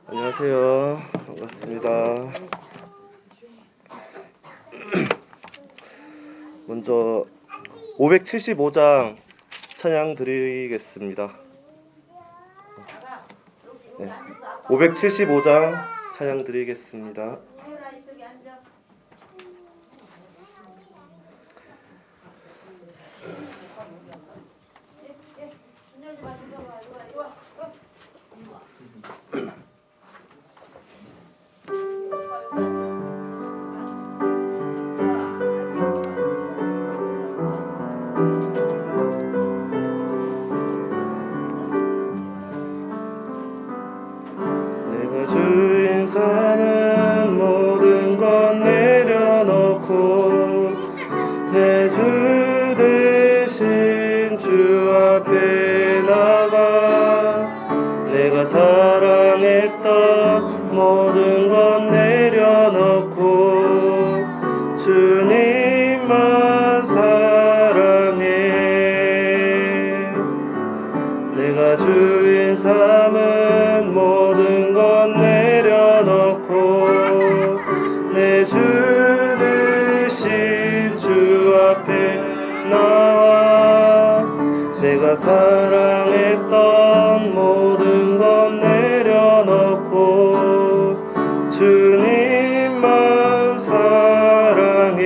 안녕하세요. 반갑습니다. 먼저 575장 찬양 드리겠습니다. 네, 575장 찬양 드리겠습니다. 주인 삼은 모든 것 내려놓고 내 주 대신 주 앞에 나가 내가 사랑했던 모든 것 내려놓고 주님만 사랑해. 내가 주인 삼은 모든 것 내려놓고 내 주 대신 주 앞에 나와 내가 사랑했던 모든 것 내려놓고 주님만 사랑해.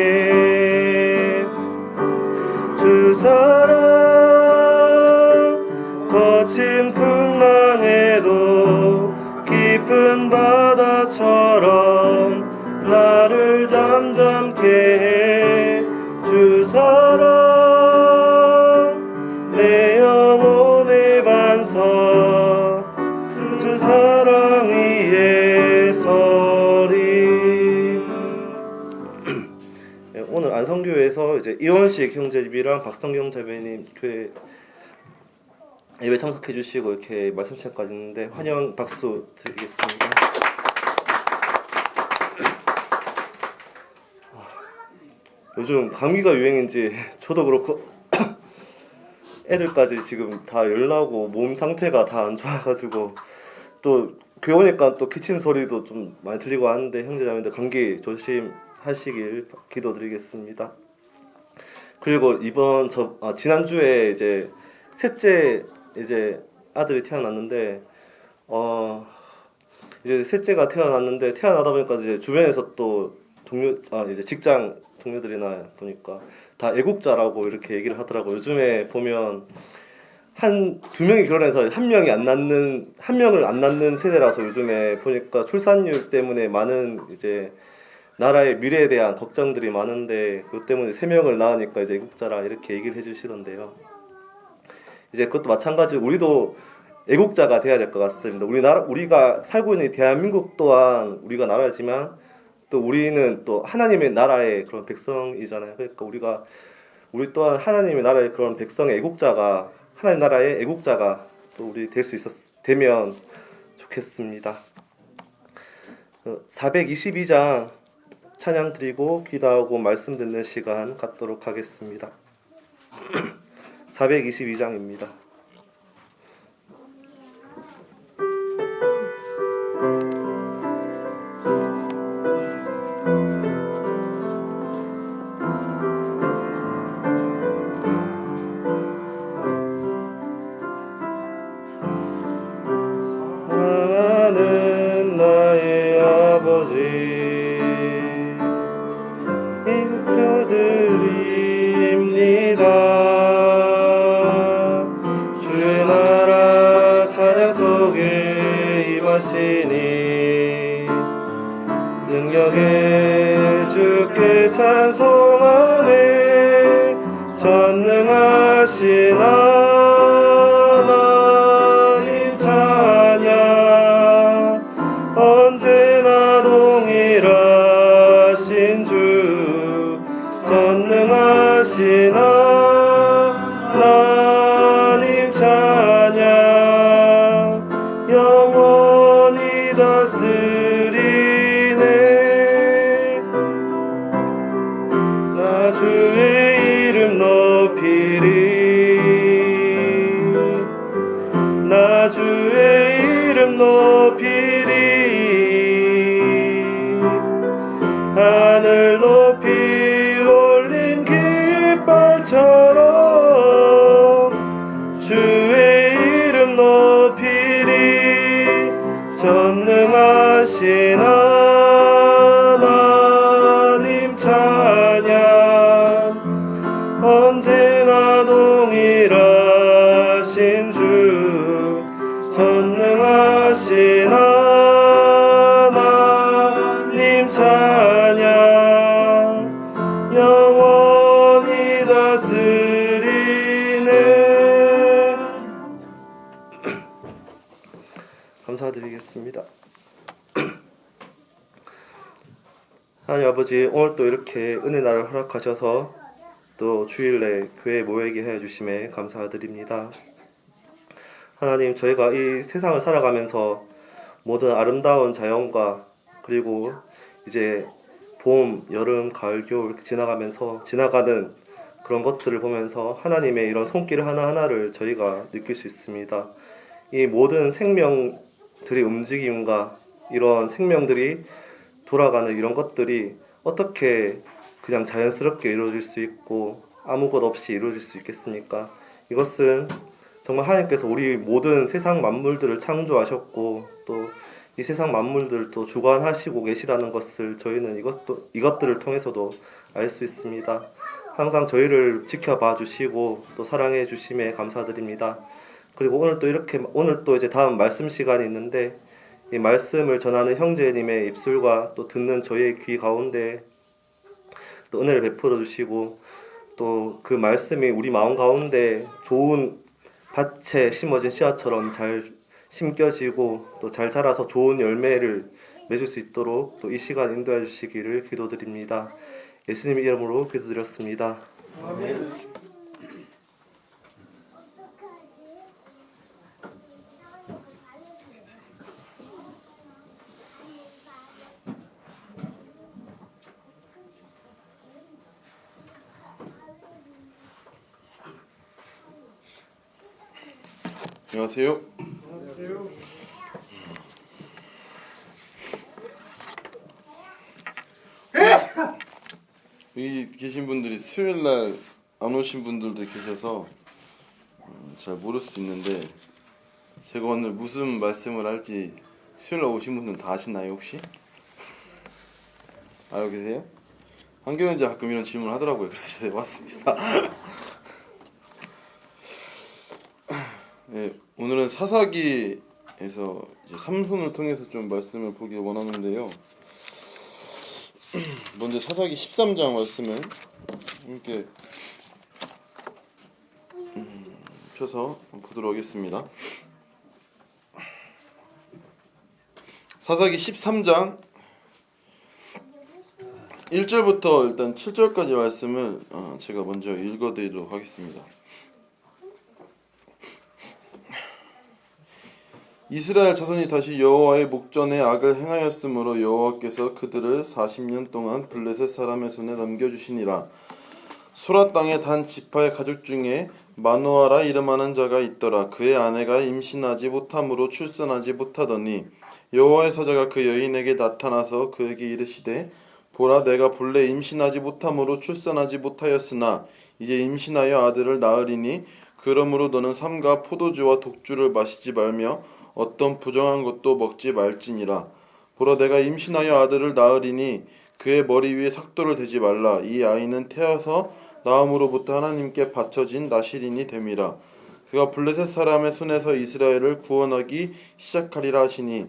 주 사랑 거친 풍랑에도 깊은 바다처럼 나를 잠잠케 해. 주 사랑 내 영혼의 반석 주 사랑 위에 서리. 오늘 안성교회에서 이제 이원식 형제님이랑 박성경 자매님 교회 예배 참석해 주시고 이렇게 말씀 시간까지 있는데 환영 박수 드리겠습니다. 요즘 감기가 유행인지 저도 그렇고 애들까지 지금 다 열나고 몸 상태가 다 안 좋아가지고 또 교회 오니까 또 기침 소리도 좀 많이 들리고 하는데 형제자매들 감기 조심하시길 기도드리겠습니다. 그리고 지난주에 이제 셋째 이제 아들이 태어났는데 이제 셋째가 태어났는데 태어나다 보니까 이제 주변에서 또 이제 직장 동료들이나 보니까 다 애국자라고 이렇게 얘기를 하더라고요. 요즘에 보면 두 명이 결혼해서 한 명을 안 낳는 세대라서 요즘에 보니까 출산율 때문에 많은 이제 나라의 미래에 대한 걱정들이 많은데 그것 때문에 3명을 낳으니까 이제 애국자라 이렇게 얘기를 해주시던데요. 이제 그것도 마찬가지로 우리도 애국자가 돼야 될 것 같습니다. 우리가 살고 있는 대한민국 또한 우리가 나라지만 또 우리는 또 하나님의 나라의 그런 백성이잖아요. 그러니까 우리 또한 하나님의 나라의 그런 백성의 애국자가 하나님 나라의 애국자가 또 우리 될 수 되면 좋겠습니다. 422장 찬양 드리고 기도하고 말씀 듣는 시간 갖도록 하겠습니다. 422장입니다. 사랑하는 나의 아버지 인표드립니다. 주의 나라 찬양 속에 임하시니 능력에 주께 찬송하네. 전능하신 하나님 찬양 언제나 동일하신 주 전능하신 하나님 찬양 영원히 다스리네. 찬양 영원히 다스리네. 감사드리겠습니다. 하나님 아버지, 오늘 또 이렇게 은혜날을 허락하셔서 또 주일에 교회에 모이게 해 주심에 감사드립니다. 하나님, 저희가 이 세상을 살아가면서 모든 아름다운 자연과 그리고 이제 봄, 여름, 가을, 겨울 이렇게 지나가는 그런 것들을 보면서 하나님의 이런 손길 하나하나를 저희가 느낄 수 있습니다. 이 모든 생명들의 움직임과 이런 생명들이 돌아가는 이런 것들이 어떻게 그냥 자연스럽게 이루어질 수 있고 아무것 없이 이루어질 수 있겠습니까? 이것은 정말 하나님께서 우리 모든 세상 만물들을 창조하셨고 또 이 세상 만물들을 또 주관하시고 계시다는 것을 저희는 이것들을 통해서도 알 수 있습니다. 항상 저희를 지켜봐 주시고 또 사랑해 주심에 감사드립니다. 그리고 오늘 또 이제 다음 말씀 시간이 있는데 이 말씀을 전하는 형제님의 입술과 또 듣는 저희의 귀 가운데 또 은혜를 베풀어 주시고 또 그 말씀이 우리 마음 가운데 좋은 밭에 심어진 씨앗처럼 잘 심겨지고 또 잘 자라서 좋은 열매를 맺을 수 있도록 또 이 시간 인도해 주시기를 기도드립니다. 예수님 이름으로 기도드렸습니다. 아멘. 안녕하세요. 여기 계신 분들이 수요일날 안 오신 분들도 계셔서 잘 모를 수 있는데 제가 오늘 무슨 말씀을 할지 수요일날 오신 분들은 다 아시나요 혹시? 알고 계세요? 한교연자 가끔 이런 질문을 하더라고요. 그래서 제가 왔습니다. 네, 오늘은 사사기에서 이제 삼손을 통해서 좀 말씀을 보기 원하는데요. 먼저 사사기 13장 말씀을 함께 펴서 보도록 하겠습니다. 사사기 13장 1절부터 일단 7절까지 말씀을 제가 먼저 읽어드리도록 하겠습니다. 이스라엘 자손이 다시 여호와의 목전에 악을 행하였으므로 여호와께서 그들을 40년 동안 블레셋 사람의 손에 넘겨주시니라. 소라 땅의 단 지파의 가족 중에 마노아라 이름하는 자가 있더라. 그의 아내가 임신하지 못함으로 출산하지 못하더니 여호와의 사자가 그 여인에게 나타나서 그에게 이르시되 보라, 내가 본래 임신하지 못함으로 출산하지 못하였으나 이제 임신하여 아들을 낳으리니 그러므로 너는 삼가 포도주와 독주를 마시지 말며 어떤 부정한 것도 먹지 말지니라. 보라, 내가 임신하여 아들을 낳으리니 그의 머리 위에 삭도를 대지 말라. 이 아이는 태어서 나음으로부터 하나님께 바쳐진 나실인이 됨이라. 그가 블레셋 사람의 손에서 이스라엘을 구원하기 시작하리라 하시니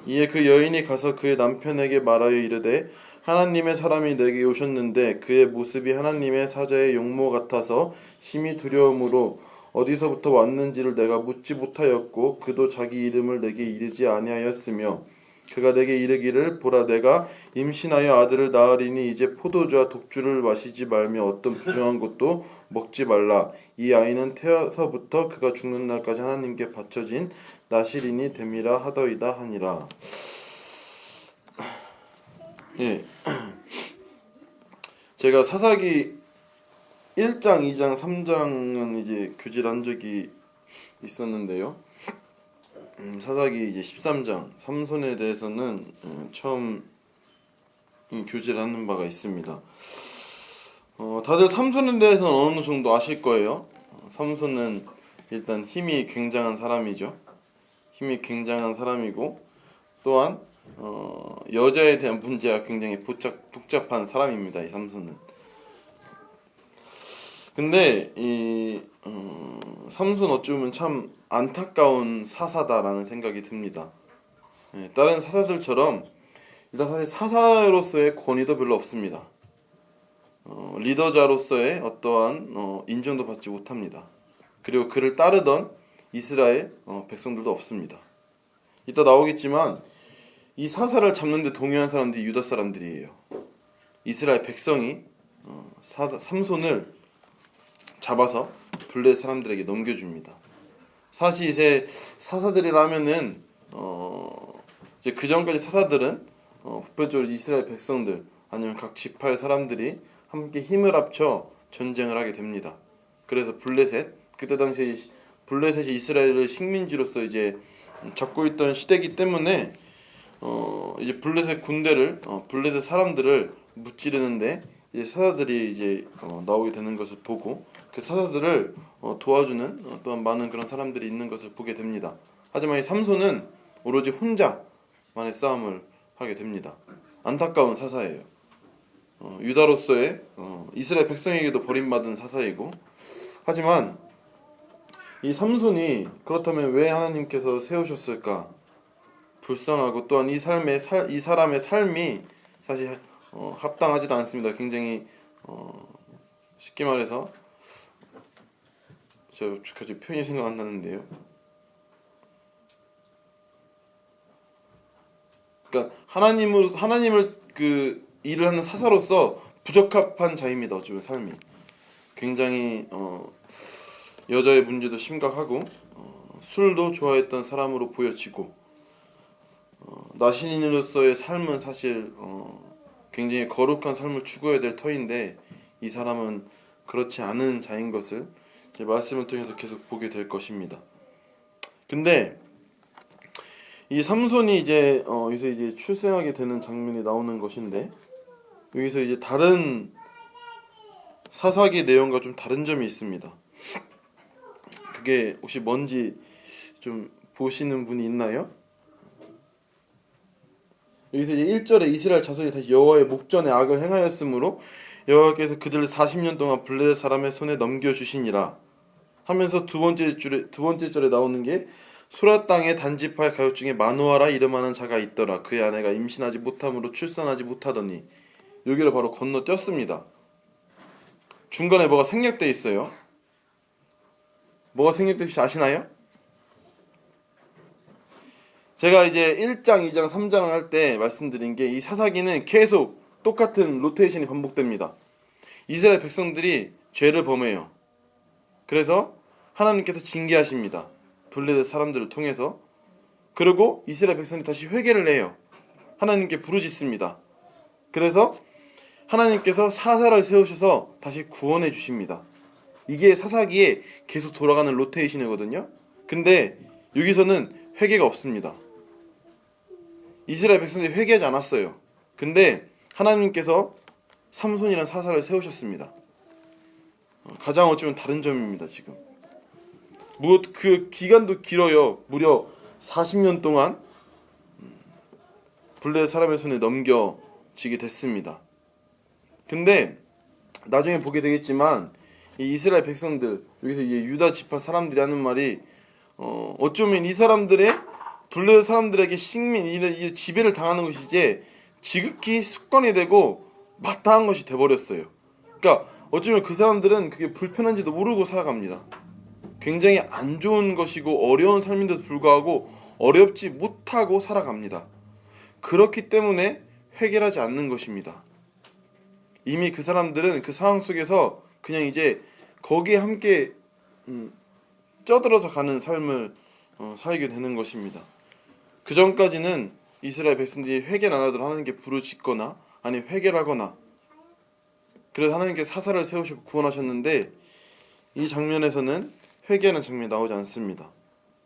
이에 그 여인이 가서 그의 남편에게 말하여 이르되 하나님의 사람이 내게 오셨는데 그의 모습이 하나님의 사자의 용모 같아서 심히 두려움으로 어디서부터 왔는지를 내가 묻지 못하였고 그도 자기 이름을 내게 이르지 아니하였으며 그가 내게 이르기를 보라, 내가 임신하여 아들을 낳으리니 이제 포도주와 독주를 마시지 말며 어떤 부정한 것도 먹지 말라. 이 아이는 태어서부터 그가 죽는 날까지 하나님께 바쳐진 나실인이 됨이라 하더이다 하니라. 예. 제가 사사기 1장, 2장, 3장은 이제 교제를 한 적이 있었는데요. 사사기 이제 13장 삼손에 대해서는 처음 교제를 하는 바가 있습니다. 다들 삼손에 대해서는 어느 정도 아실 거예요. 삼손은 일단 힘이 굉장한 사람이죠. 힘이 굉장한 사람이고 또한 여자에 대한 문제가 굉장히 복잡한 사람입니다. 이 삼손은. 근데 이 삼손 어찌 보면 참 안타까운 사사다라는 생각이 듭니다. 다른 사사들처럼 일단 사실 사사로서의 권위도 별로 없습니다. 리더자로서의 어떠한 인정도 받지 못합니다. 그리고 그를 따르던 이스라엘 백성들도 없습니다. 이따 나오겠지만 이 사사를 잡는데 동요한 사람들이 유다 사람들이에요. 이스라엘 백성이 삼손을 잡아서 블레 사람들에게 넘겨줍니다. 사실 이제 사사들이라면은 이제 그 전까지 사사들은 보편적으로 이스라엘 백성들 아니면 각 지파의 사람들이 함께 힘을 합쳐 전쟁을 하게 됩니다. 그래서 블레셋, 그때 당시에 블레셋이 이스라엘의 식민지로서 이제 잡고 있던 시대이기 때문에 이제 블레셋 군대를 블레셋 사람들을 무찌르는데 이제 사사들이 이제 나오게 되는 것을 보고 그 사사들을 도와주는 또한 많은 그런 사람들이 있는 것을 보게 됩니다. 하지만 이 삼손은 오로지 혼자만의 싸움을 하게 됩니다. 안타까운 사사예요. 유다로서의 이스라엘 백성에게도 버림받은 사사이고, 하지만 이 삼손이 그렇다면 왜 하나님께서 세우셨을까? 불쌍하고 또한 이 사람의 삶이 사실 합당하지도 않습니다. 굉장히 쉽게 말해서 제가 갑자기 표현이 생각 안 나는데요. 그러니까 하나님을 그 일을 하는 사사로서 부적합한 자입니다. 어쩌면 삶이 굉장히 여자의 문제도 심각하고 술도 좋아했던 사람으로 보여지고 나신인으로서의 삶은 사실 굉장히 거룩한 삶을 추구해야 될 터인데 이 사람은 그렇지 않은 자인 것을 이제 말씀을 통해서 계속 보게 될 것입니다. 근데 이 삼손이 이제 여기서 이제 출생하게 되는 장면이 나오는 것인데 여기서 이제 다른 사사기 내용과 좀 다른 점이 있습니다. 그게 혹시 뭔지 좀 보시는 분이 있나요? 여기서 이제 1절에 이스라엘 자손이 다시 여호와의 목전에 악을 행하였으므로 여호와께서 그들을 40년 동안 블레셋 사람의 손에 넘겨주시니라 하면서 두 번째 절에 나오는 게 소라 땅의 단지파의 가족 중에 마누아라 이름하는 자가 있더라. 그의 아내가 임신하지 못함으로 출산하지 못하더니 여기를 바로 건너뛰었습니다. 중간에 뭐가 생략돼 있어요. 뭐가 생략되는지 아시나요? 제가 이제 1장, 2장, 3장을 할 때 말씀드린 게 이 사사기는 계속 똑같은 로테이션이 반복됩니다. 이스라엘 백성들이 죄를 범해요. 그래서 하나님께서 징계하십니다. 블레셋 사람들을 통해서. 그리고 이스라엘 백성이 다시 회개를 해요. 하나님께 부르짖습니다. 그래서 하나님께서 사사를 세우셔서 다시 구원해 주십니다. 이게 사사기에 계속 돌아가는 로테이션이거든요. 근데 여기서는 회개가 없습니다. 이스라엘 백성들이 회개하지 않았어요. 근데 하나님께서 삼손이라는 사사를 세우셨습니다. 가장 어쩌면 다른 점입니다. 지금 그 기간도 길어요. 무려 40년 동안 블레셋 사람의 손에 넘겨지게 됐습니다. 근데 나중에 보게 되겠지만 이 이스라엘 백성들, 여기서 이제 유다 지파 사람들이 하는 말이 어쩌면 이 사람들의 블레셋 사람들에게 이 지배를 당하는 것이 이제 지극히 습관이 되고 마땅한 것이 돼버렸어요. 그러니까 어쩌면 그 사람들은 그게 불편한지도 모르고 살아갑니다. 굉장히 안 좋은 것이고 어려운 삶인데도 불구하고 어렵지 못하고 살아갑니다. 그렇기 때문에 회개하지 않는 것입니다. 이미 그 사람들은 그 상황 속에서 그냥 이제 거기에 함께 쪄들어서 가는 삶을 살게 되는 것입니다. 그 전까지는 이스라엘 백성들이 회개를 안 하도록 하나님께 부르짖거나 아니 회개를 하거나 그래서 하나님께서 사사를 세우시고 구원하셨는데 이 장면에서는 회개하는 장면이 나오지 않습니다.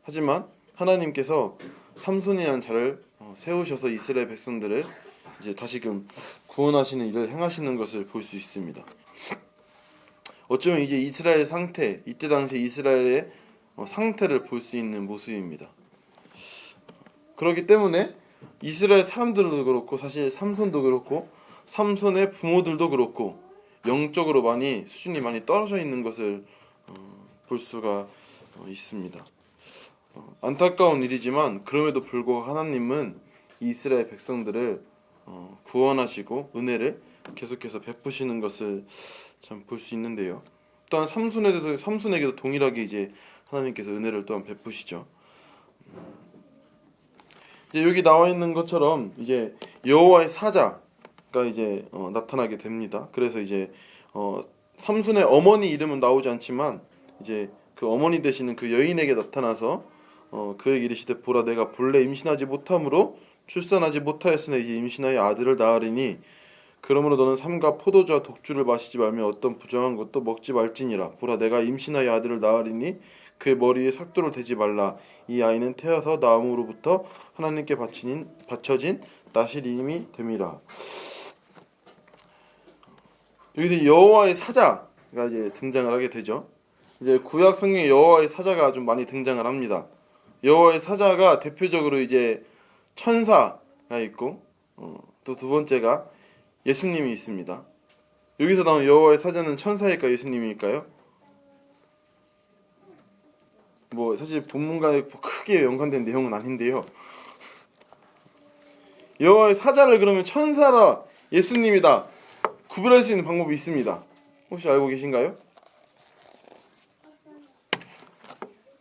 하지만 하나님께서 삼손이라는 자를 세우셔서 이스라엘 백성들을 이제 다시금 구원하시는 일을 행하시는 것을 볼 수 있습니다. 어쩌면 이제 이스라엘 상태, 이때 당시 이스라엘의 상태를 볼 수 있는 모습입니다. 그렇기 때문에 이스라엘 사람들도 그렇고 사실 삼손도 그렇고 삼손의 부모들도 그렇고 영적으로 수준이 많이 떨어져 있는 것을 볼 수가 있습니다. 안타까운 일이지만 그럼에도 불구하고 하나님은 이스라엘 백성들을 구원하시고 은혜를 계속해서 베푸시는 것을 참 볼 수 있는데요. 또한 삼손에게도 동일하게 이제 하나님께서 은혜를 또한 베푸시죠. 이제 여기 나와 있는 것처럼 이제 여호와의 사자가 이제 나타나게 됩니다. 그래서 이제 삼손의 어머니 이름은 나오지 않지만 이제 그 어머니 되시는 그 여인에게 나타나서 그에게 이르시되 보라 내가 본래 임신하지 못함으로 출산하지 못하였으나 이제 임신하여 아들을 낳으리니 그러므로 너는 삼가 포도주와 독주를 마시지 말며 어떤 부정한 것도 먹지 말지니라. 보라 내가 임신하여 아들을 낳으리니 그의 머리에 삭도를 대지 말라. 이 아이는 태어서 나음으로부터 하나님께 바쳐진 나실임이 됨이라. 여기서 여호와의 사자가 이제 등장을 하게 되죠. 이제 구약 성경에 여호와의 사자가 좀 많이 등장을 합니다. 여호와의 사자가 대표적으로 이제 천사가 있고 또 두 번째가 예수님이 있습니다. 여기서 나온 여호와의 사자는 천사일까 예수님일까요? 뭐 사실 본문과에 크게 연관된 내용은 아닌데요. 여호와의 사자를 그러면 천사라 예수님이다 구별할 수 있는 방법이 있습니다. 혹시 알고 계신가요?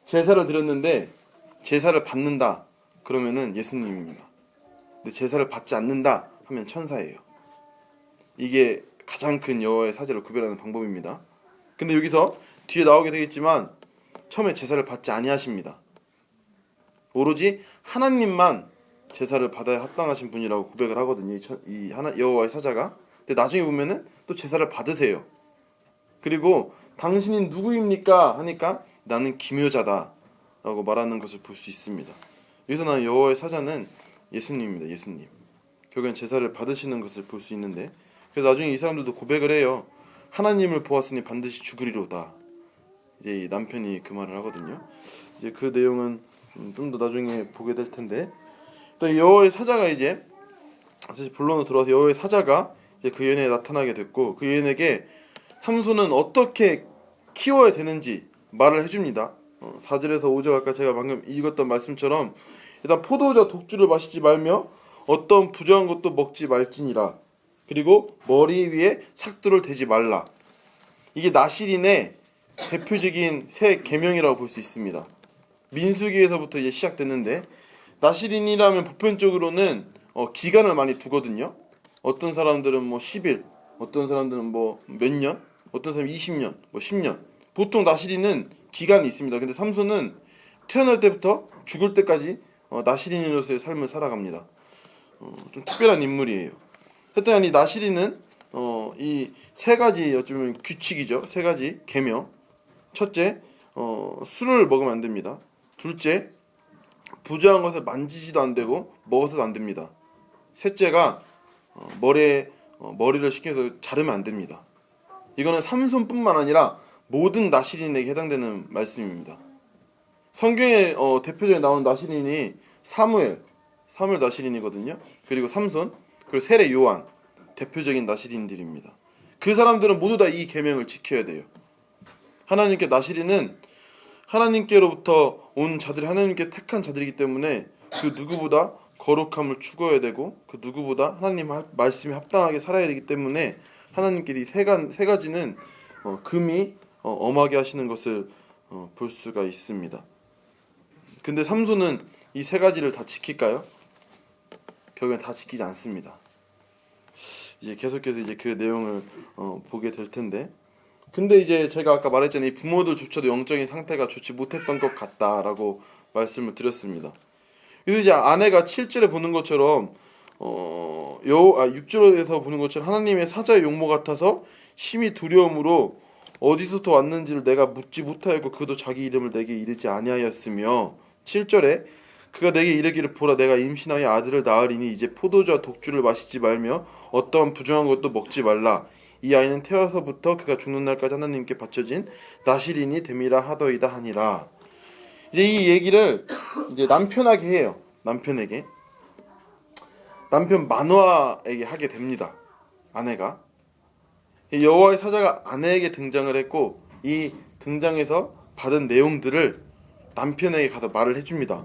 제사를 드렸는데 제사를 받는다 그러면은 예수님입니다. 근데 제사를 받지 않는다 하면 천사예요. 이게 가장 큰 여호와의 사자를 구별하는 방법입니다. 근데 여기서 뒤에 나오게 되겠지만 처음에 제사를 받지 아니하십니다. 오로지 하나님만 제사를 받아야 합당하신 분이라고 고백을 하거든요. 이 여호와의 사자가. 근데 나중에 보면은 또 제사를 받으세요. 그리고 당신이 누구입니까? 하니까 나는 기묘자다 라고 말하는 것을 볼 수 있습니다. 여기서 나는 여호와의 사자는 예수님입니다. 예수님. 결국엔 제사를 받으시는 것을 볼 수 있는데 그래서 나중에 이 사람들도 고백을 해요. 하나님을 보았으니 반드시 죽으리로다. 이제 이 남편이 그 말을 하거든요. 이제 그 내용은 좀 더 나중에 보게 될 텐데 또 여호와의 사자가 이제 사실 본론으로 들어와서 여호와의 사자가 이제 그 여인에게 나타나게 됐고 그 여인에게 삼손은 어떻게 키워야 되는지 말을 해줍니다. 4절에서 5절 아까 제가 방금 읽었던 말씀처럼 일단 포도주와 독주를 마시지 말며 어떤 부정한 것도 먹지 말지니라. 그리고 머리 위에 삭도를 대지 말라. 이게 나실인의 대표적인 새 계명이라고 볼 수 있습니다. 민수기에서부터 이제 시작됐는데 나실인이라면 보편적으로는 기간을 많이 두거든요. 어떤 사람들은 뭐 10일, 어떤 사람들은 뭐 몇 년, 어떤 사람은 20년, 뭐 10년. 보통 나실인은 기간이 있습니다. 근데 삼손은 태어날 때부터 죽을 때까지 나실인으로서의 삶을 살아갑니다. 좀 특별한 인물이에요. 하여튼 이 나실인은 이 세 가지 어쩌면 규칙이죠. 세 가지 계명. 첫째, 술을 먹으면 안 됩니다. 둘째, 부정한 것을 만지지도 안 되고 먹어서도 안 됩니다. 셋째가 머리를 식혀서 자르면 안 됩니다. 이거는 삼손뿐만 아니라 모든 나실인에게 해당되는 말씀입니다. 성경에 대표적으로 나온 나실인이 사무엘 나실인이거든요. 그리고 삼손, 그리고 세례 요한 대표적인 나실인들입니다. 그 사람들은 모두 다 이 계명을 지켜야 돼요. 하나님께 나실인은 하나님께로부터 온 자들이 하나님께 택한 자들이기 때문에 그 누구보다 거룩함을 추구해야 되고 그 누구보다 하나님 말씀에 합당하게 살아야 되기 때문에 하나님께 이 세 가지는 금이 엄하게 하시는 것을 볼 수가 있습니다. 근데 삼손은 이 세 가지를 다 지킬까요? 결국엔 다 지키지 않습니다. 이제 계속해서 이제 그 내용을 보게 될 텐데, 근데 이제 제가 아까 말했잖아요. 이 부모들조차도 영적인 상태가 좋지 못했던 것 같다라고 말씀을 드렸습니다. 그래서 이제 아내가 7절에 보는 것처럼 6절에서 보는 것처럼 하나님의 사자의 용모 같아서 심히 두려움으로 어디서부터 왔는지를 내가 묻지 못하였고 그도 자기 이름을 내게 이르지 아니하였으며 7절에 그가 내게 이르기를 보라 내가 임신하여 아들을 낳으리니 이제 포도주와 독주를 마시지 말며 어떠한 부정한 것도 먹지 말라. 이 아이는 태어서부터 그가 죽는 날까지 하나님께 바쳐진 나실인이 됨이라 하더이다 하니라. 이제 이 얘기를 이제 남편에게 해요. 남편 마누아에게 하게 됩니다. 아내가 여호와의 사자가 아내에게 등장을 했고 이 등장에서 받은 내용들을 남편에게 가서 말을 해줍니다.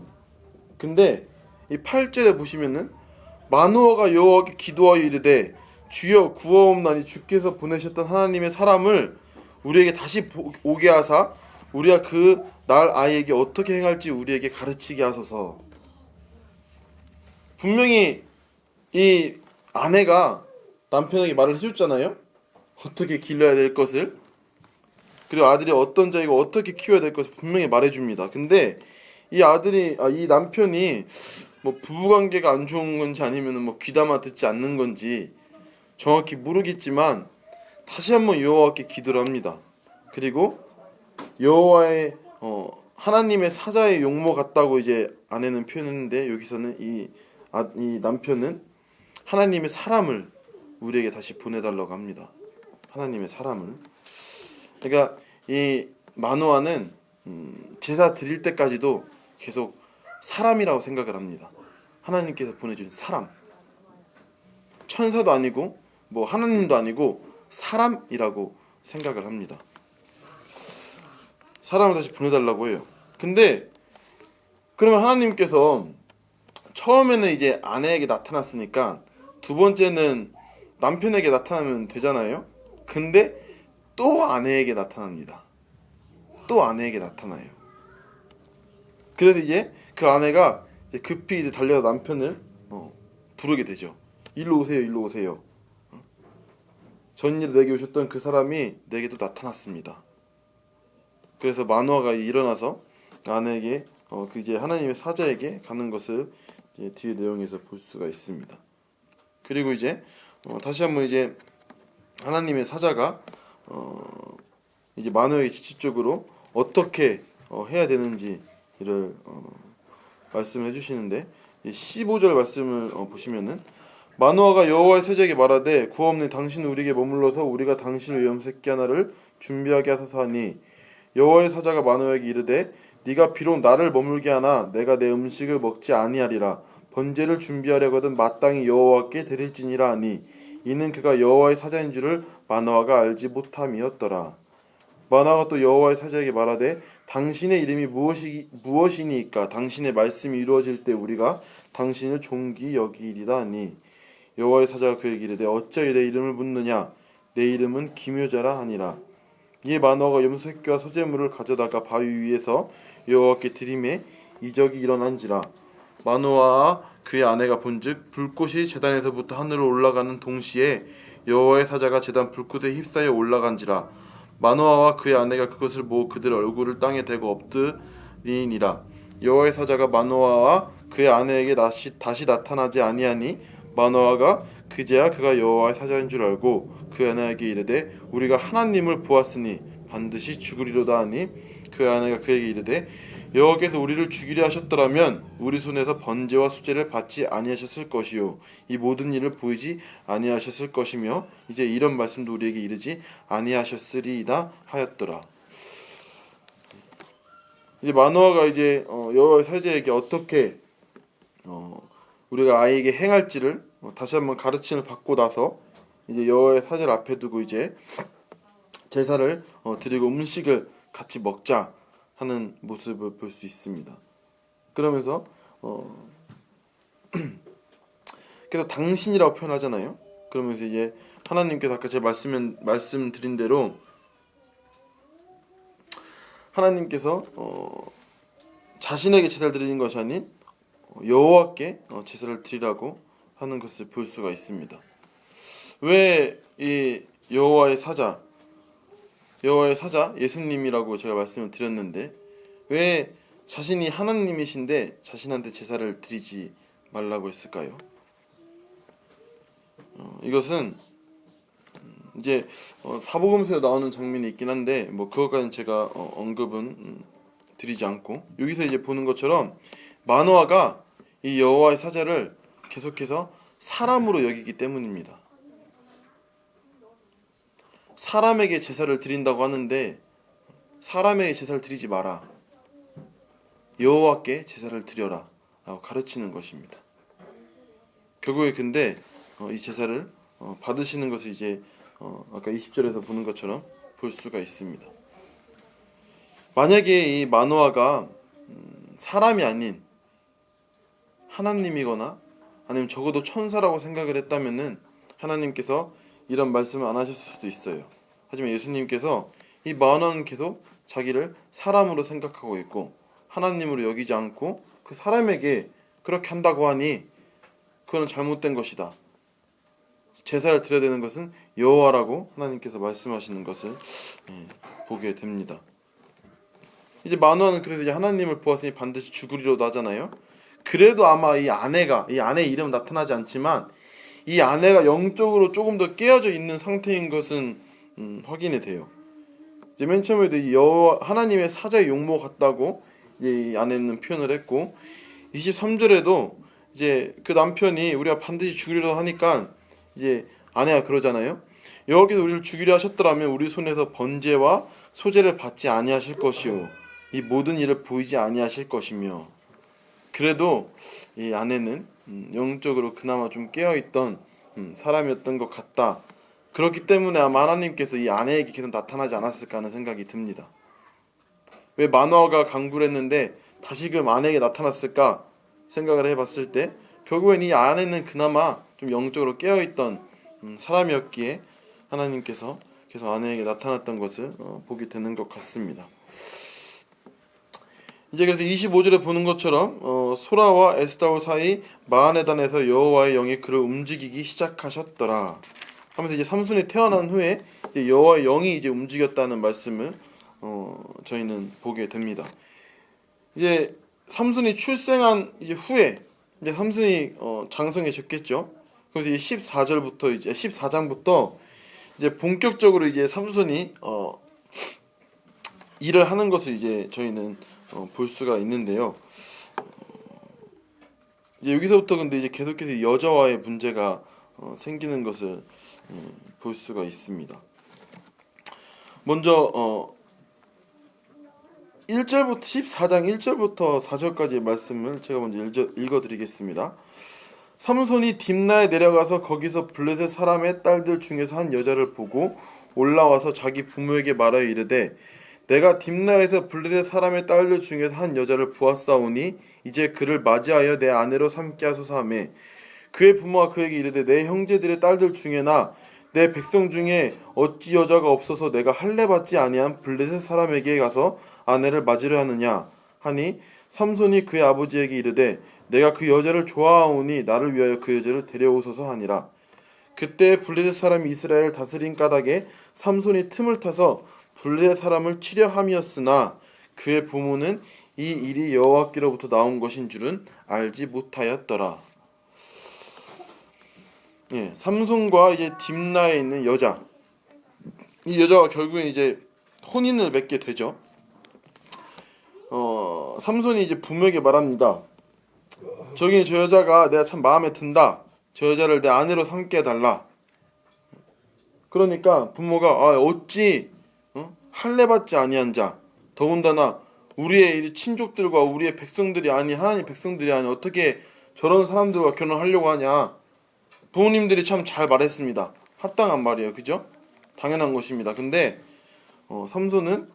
근데 이 8절에 보시면은 마노아가 여호와께 기도하여 이르되 주여 구하옵나니 주께서 보내셨던 하나님의 사람을 우리에게 다시 오게 하사 우리가 그 날 아이에게 어떻게 행할지 우리에게 가르치게 하소서. 분명히 이 아내가 남편에게 말을 해줬잖아요. 어떻게 길러야 될 것을, 그리고 아들이 어떤 자이고 어떻게 키워야 될 것을 분명히 말해줍니다. 근데 이 남편이 뭐 부부관계가 안 좋은 건지 아니면 뭐 귀담아 듣지 않는 건지 정확히 모르겠지만 다시 한번 여호와께 기도를 합니다. 그리고 여호와의 하나님의 사자의 용모 같다고 이제 아내는 표현했는데, 여기서는 이 남편은 하나님의 사람을 우리에게 다시 보내달라고 합니다. 하나님의 사람을. 그러니까 이 마노아는 제사 드릴 때까지도 계속 사람이라고 생각을 합니다. 하나님께서 보내준 사람, 천사도 아니고 뭐 하나님도 아니고 사람이라고 생각을 합니다. 사람을 다시 보내달라고 해요. 근데 그러면 하나님께서 처음에는 이제 아내에게 나타났으니까 두 번째는 남편에게 나타나면 되잖아요. 근데 또 아내에게 나타납니다. 또 아내에게 나타나요. 그래서 이제 그 아내가 이제 급히 이제 달려서 남편을 부르게 되죠. 일로 오세요, 일로 오세요. 전일에 내게 오셨던 그 사람이 내게도 나타났습니다. 그래서 마노아가 일어나서 아내에게 그 이제 하나님의 사자에게 가는 것을 이제 뒤에 내용에서 볼 수가 있습니다. 그리고 이제 다시 한번 이제 하나님의 사자가 이제 마노아에게 직접적으로 어떻게 해야 되는지를 말씀해 주시는데, 15절 말씀을 보시면은 마노아가 여호와의 사자에게 말하되 구하옵나니 당신은 우리에게 머물러서 우리가 당신을 위하여 새끼 하나를 준비하게 하소서 하니 여호와의 사자가 마노아에게 이르되 네가 비록 나를 머물게 하나 내가 내 음식을 먹지 아니하리라. 번제를 준비하려거든 마땅히 여호와께 드릴지니라 하니 이는 그가 여호와의 사자인 줄을 마노아가 알지 못함이었더라. 마노아가 또 여호와의 사자에게 말하되 당신의 이름이 무엇이니까 당신의 말씀이 이루어질 때 우리가 당신을 존귀 여기리라 하니 여호와의 사자가 그에게 이르되 어찌하여 내 이름을 묻느냐 내 이름은 기묘자라 하니라. 이에 마노아가 염소 새끼와 소재물을 가져다가 바위 위에서 여호와께 드림에 이적이 일어난지라. 마노아와 그의 아내가 본즉 불꽃이 제단에서부터 하늘로 올라가는 동시에 여호와의 사자가 제단 불꽃에 휩싸여 올라간지라. 마노아와 그의 아내가 그것을 보고 그들 얼굴을 땅에 대고 엎드리니라. 여호와의 사자가 마노아와 그의 아내에게 다시 나타나지 아니하니 마노아가 그제야 그가 여호와의 사자인 줄 알고 그 아내에게 이르되 우리가 하나님을 보았으니 반드시 죽으리로다 하니 그 아내가 그에게 이르되 여호와께서 우리를 죽이려 하셨더라면 우리 손에서 번제와 수제를 받지 아니하셨을 것이요 이 모든 일을 보이지 아니하셨을 것이며 이제 이런 말씀도 우리에게 이르지 아니하셨으리이다 하였더라. 이제 마노아가 이제 여호와의 사자에게 어떻게 우리가 아이에게 행할지를 다시 한번 가르침을 받고 나서 이제 여호와의 사자를 앞에 두고 이제 제사를 드리고 음식을 같이 먹자 하는 모습을 볼 수 있습니다. 그러면서 그래서 당신이라고 표현하잖아요. 그러면서 이제 하나님께서 아까 제가 말씀드린 대로 하나님께서 자신에게 제사를 드리는 것이 아닌 여호와께 제사를 드리라고 하는 것을 볼 수가 있습니다. 왜 이 여호와의 사자 예수님이라고 제가 말씀을 드렸는데 왜 자신이 하나님이신데 자신한테 제사를 드리지 말라고 했을까요? 이것은 이제 사복음서에 나오는 장면이 있긴 한데 뭐 그것까지는 제가 언급은 드리지 않고, 여기서 이제 보는 것처럼 마노아가 이 여호와의 사자를 계속해서 사람으로 여기기 때문입니다. 사람에게 제사를 드린다고 하는데 사람에게 제사를 드리지 마라. 여호와께 제사를 드려라 라고 가르치는 것입니다. 결국에 근데 이 제사를 받으시는 것을 이제 아까 20절에서 보는 것처럼 볼 수가 있습니다. 만약에 이 마노아가 사람이 아닌 하나님이거나 아니면 적어도 천사라고 생각을 했다면은 하나님께서 이런 말씀을 안 하셨을 수도 있어요. 하지만 예수님께서 이 만화는 계속 자기를 사람으로 생각하고 있고 하나님으로 여기지 않고 그 사람에게 그렇게 한다고 하니 그건 잘못된 것이다. 제사를 드려야 되는 것은 여호와라고 하나님께서 말씀하시는 것을 보게 됩니다. 이제 마누아는 그래서 이제 하나님을 보았으니 반드시 죽으리로도 하잖아요. 그래도 아마 이 아내의 이름은 나타나지 않지만 이 아내가 영적으로 조금 더 깨어져 있는 상태인 것은 확인이 돼요. 이제 맨 처음에도 이 하나님의 사자의 용모 같다고 이제 이 아내는 표현을 했고 23절에도 이제 그 남편이 우리가 반드시 죽이려 하니까 이제 아내가 그러잖아요. 여기서 우리를 죽이려 하셨더라면 우리 손에서 번제와 소제를 받지 아니하실 것이요 이 모든 일을 보이지 아니하실 것이며 그래도 이 아내는 영적으로 그나마 좀 깨어있던 사람이었던 것 같다. 그렇기 때문에 아마 하나님께서 이 아내에게 계속 나타나지 않았을까 하는 생각이 듭니다. 왜 마노아가 강구를 했는데 다시금 아내에게 나타났을까 생각을 해봤을 때 결국엔 이 아내는 그나마 좀 영적으로 깨어있던 사람이었기에 하나님께서 계속 아내에게 나타났던 것을 보게 되는 것 같습니다. 이제 그래서 25절에 보는 것처럼 소라와 에스다올 사이 마하네단에서 여호와의 영이 그를 움직이기 시작하셨더라 하면서 이제 삼손이 태어난 후에 이제 여호와의 영이 이제 움직였다는 말씀을 저희는 보게 됩니다. 이제 삼손이 출생한 이제 후에 이제 삼손이 장성해졌겠죠. 그래서 이제 14절부터 이제 14장부터 이제 본격적으로 이제 삼손이 일을 하는 것을 이제 저희는 볼 수가 있는데요. 이제 여기서부터 근데 이제 계속해서 여자와의 문제가 생기는 것을 볼 수가 있습니다. 먼저 1절부터 14장 1절부터 4절까지의 말씀을 제가 먼저 읽어드리겠습니다. 삼손이 딥나에 내려가서 거기서 블레셋 사람의 딸들 중에서 한 여자를 보고 올라와서 자기 부모에게 말하여 이르되 내가 딥나에서 블레셋 사람의 딸들 중에서 한 여자를 보았사오니 이제 그를 맞이하여 내 아내로 삼게 하소서 하며 그의 부모가 그에게 이르되 내 형제들의 딸들 중에나 내 백성 중에 어찌 여자가 없어서 내가 할례 받지 아니한 블레셋 사람에게 가서 아내를 맞으려 하느냐 하니 삼손이 그의 아버지에게 이르되 내가 그 여자를 좋아하오니 나를 위하여 그 여자를 데려오소서 하니라. 그때 블레셋 사람이 이스라엘을 다스린 까닭에 삼손이 틈을 타서 블레셋 사람을 치려 함이었으나 그의 부모는 이 일이 여호와께로부터 나온 것인 줄은 알지 못하였더라. 삼손과 이제 딥나에 있는 여자, 이 여자가 결국엔 이제 혼인을 맺게 되죠. 삼손이 이제 부모에게 말합니다. 저기 저 여자가 내가 참 마음에 든다. 저 여자를 내 아내로 삼게 해달라. 그러니까 부모가 어찌 할례 받지 아니한 자, 더군다나 우리의 친족들과 우리의 백성들이 아니 하나님 백성들이 아니 어떻게 저런 사람들과 결혼하려고 하냐. 부모님들이 참 잘 말했습니다. 합당한 말이에요, 그죠? 당연한 것입니다. 근데 삼손은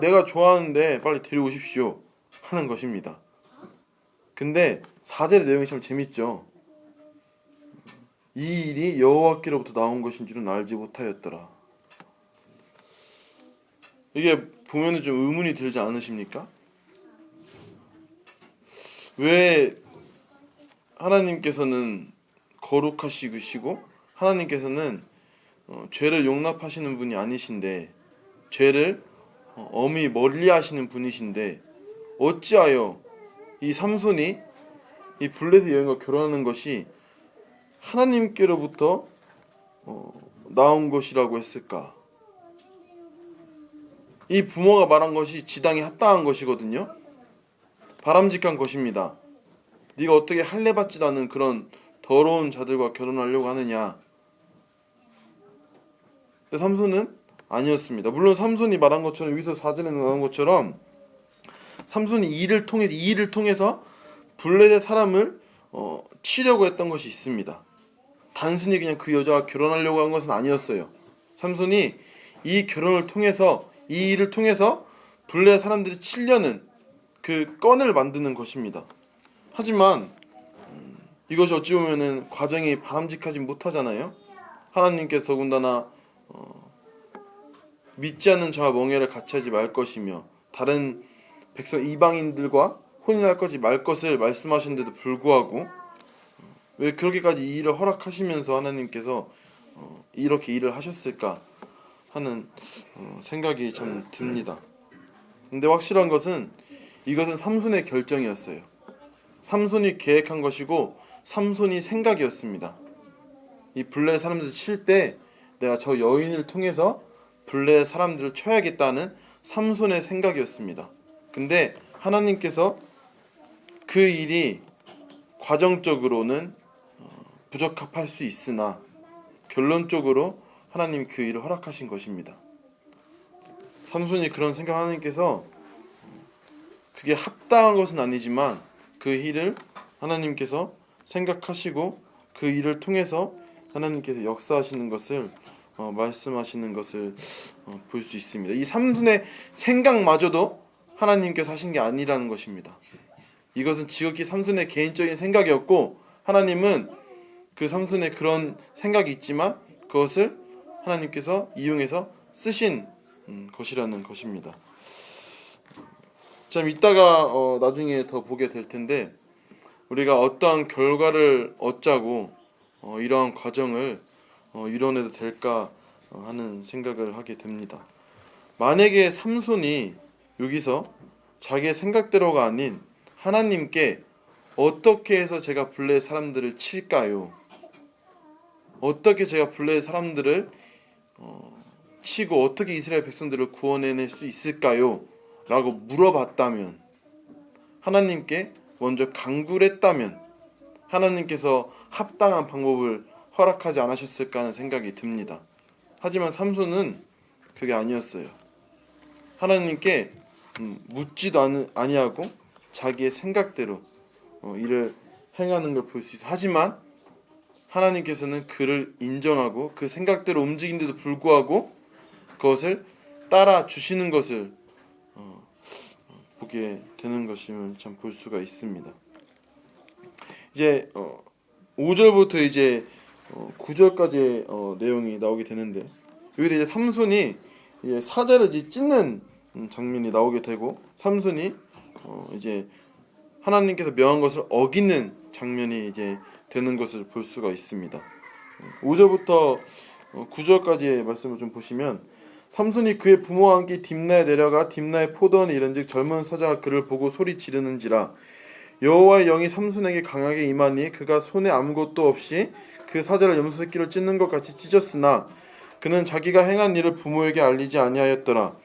내가 좋아하는데 빨리 데려오십시오 하는 것입니다. 근데 4절의 내용이 참 재밌죠. 이 일이 여호와께로부터 나온 것인 줄은 알지 못하였더라. 이게 보면은 좀 의문이 들지 않으십니까? 왜 하나님께서는 거룩하시고 하나님께서는 죄를 용납하시는 분이 아니신데 죄를 엄히 멀리하시는 분이신데 어찌하여 이 삼손이 이 블레셋 여인과 결혼하는 것이 하나님께로부터 나온 것이라고 했을까? 이 부모가 말한 것이 지당히 합당한 것이거든요. 바람직한 것입니다. 네가 어떻게 할례 받지도 않은 그런 더러운 자들과 결혼하려고 하느냐. 근데 삼손은 아니었습니다. 물론 삼손이 말한 것처럼 여기서 4절에 나온 것처럼 삼손이 이 일을 통해서 블레셋 사람을 치려고 했던 것이 있습니다. 단순히 그냥 그 여자와 결혼하려고 한 것은 아니었어요. 삼손이 이 결혼을 통해서 이 일을 통해서 블레셋 사람들이 치려는 그 건을 만드는 것입니다. 하지만 이것이 어찌 보면은 과정이 바람직하지 못하잖아요. 하나님께서 더군다나 믿지 않는 자와 멍에를 같이 하지 말 것이며 다른 백성 이방인들과 혼인할 것이 말 것을 말씀하셨는데도 불구하고 왜 그렇게까지 이 일을 허락하시면서 하나님께서 이렇게 일을 하셨을까 하는 생각이 참 듭니다. 근데 확실한 것은 이것은 삼손의 결정이었어요. 삼손이 계획한 것이고 삼손이 생각이었습니다. 이 블레 사람들 칠 때 내가 저 여인을 통해서 블레 사람들을 쳐야겠다는 삼손의 생각이었습니다. 근데 하나님께서 그 일이 과정적으로는 부적합할 수 있으나 결론적으로 하나님이 그 일을 허락하신 것입니다. 삼손이 그런 생각 하나님께서 그게 합당한 것은 아니지만 그 일을 하나님께서 생각하시고 그 일을 통해서 하나님께서 역사하시는 것을 말씀하시는 것을 볼 수 있습니다. 이 삼손의 생각마저도 하나님께서 하신 게 아니라는 것입니다. 이것은 지극히 삼손의 개인적인 생각이었고 하나님은 그 삼손의 그런 생각이 있지만 그것을 하나님께서 이용해서 쓰신 것이라는 것입니다. 참 이따가 나중에 더 보게 될 텐데 우리가 어떠한 결과를 얻자고 이러한 과정을 이뤄내도 될까 하는 생각을 하게 됩니다. 만약에 삼손이 여기서 자기의 생각대로가 아닌 하나님께 어떻게 해서 제가 블레 사람들을 칠까요? 어떻게 제가 블레 사람들을 치고 어떻게 이스라엘 백성들을 구원해낼 수 있을까요? 라고 물어봤다면 하나님께 먼저 간구를 했다면 하나님께서 합당한 방법을 허락하지 않으셨을까 하는 생각이 듭니다. 하지만 삼손은 그게 아니었어요. 하나님께 묻지도 아니하고 자기의 생각대로 일을 행하는 걸 볼 수 있어요. 하지만 하나님께서는 그를 인정하고 그 생각대로 움직인데도 불구하고 그것을 따라 주시는 것을 보게 되는 것임을 참 볼 수가 있습니다. 이제 5절부터 이제 9절까지의 내용이 나오게 되는데 여기서 이제 삼손이 이제 사자를 이제 찢는 장면이 나오게 되고 삼손이 이제 하나님께서 명한 것을 어기는 장면이 이제 되는 것을 볼 수가 있습니다. 5절부터 9절까지의 말씀을 좀 보시면 삼손이 그의 부모와 함께 딥나에 내려가 딥나의 포도원에 이른즉 젊은 사자가 그를 보고 소리 지르는지라 여호와의 영이 삼손에게 강하게 임하니 그가 손에 아무것도 없이 그 사자를 염소새끼를 찢는 것 같이 찢었으나 그는 자기가 행한 일을 부모에게 알리지 아니하였더라.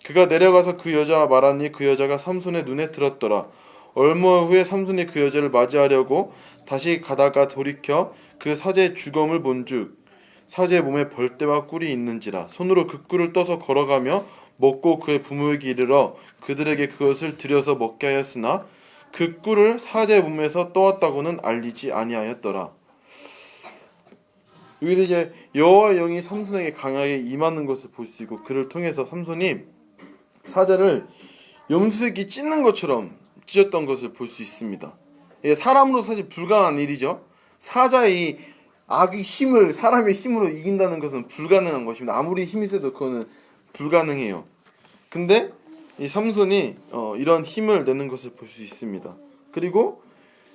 그가 내려가서 그 여자와 말하니 그 여자가 삼손의 눈에 들었더라. 얼마 후에 삼손이 그 여자를 맞이하려고 다시 가다가 돌이켜 그 사자의 주검을 본즉 사자의 몸에 벌떼와 꿀이 있는지라 손으로 그 꿀을 떠서 걸어가며 먹고 그의 부모에게 이르러 그들에게 그것을 들여서 먹게 하였으나 그 꿀을 사자의 몸에서 떠왔다고는 알리지 아니하였더라. 여기서 이제 여호와의 영이 삼손에게 강하게 임하는 것을 볼 수 있고 그를 통해서 삼손이 사자를 염소새끼 찢는 것처럼 찢었던 것을 볼 수 있습니다. 이게 사람으로 사실 불가능한 일이죠. 사자의 악의 힘을 사람의 힘으로 이긴다는 것은 불가능한 것입니다. 아무리 힘이 세도 그거는 불가능해요. 근데 이 삼손이 이런 힘을 내는 것을 볼 수 있습니다. 그리고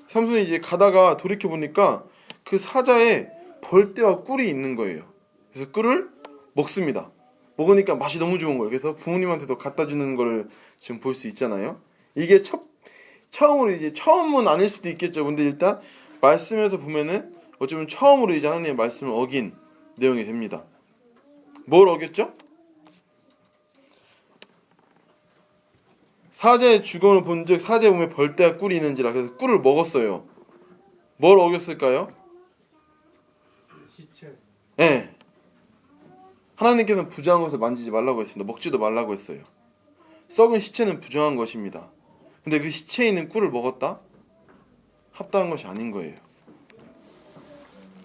삼손이 이제 가다가 돌이켜 보니까 그 사자에 벌떼와 꿀이 있는 거예요. 그래서 꿀을 먹습니다. 먹으니까 맛이 너무 좋은 거예요. 그래서 부모님한테도 갖다 주는 걸 지금 볼 수 있잖아요. 이게 처음으로 이제 처음은 아닐 수도 있겠죠. 근데 일단 말씀에서 보면은 어쩌면 처음으로 이제 하나님의 말씀을 어긴 내용이 됩니다. 뭘 어겼죠? 사자의 주검을 본즉 사자의 몸에 벌떼와 꿀이 있는지라. 그래서 꿀을 먹었어요. 뭘 어겼을까요? 시체. 네. 하나님께서는 부정한 것을 만지지 말라고 했습니다. 먹지도 말라고 했어요. 썩은 시체는 부정한 것입니다. 근데 그 시체에 있는 꿀을 먹었다? 합당한 것이 아닌 거예요.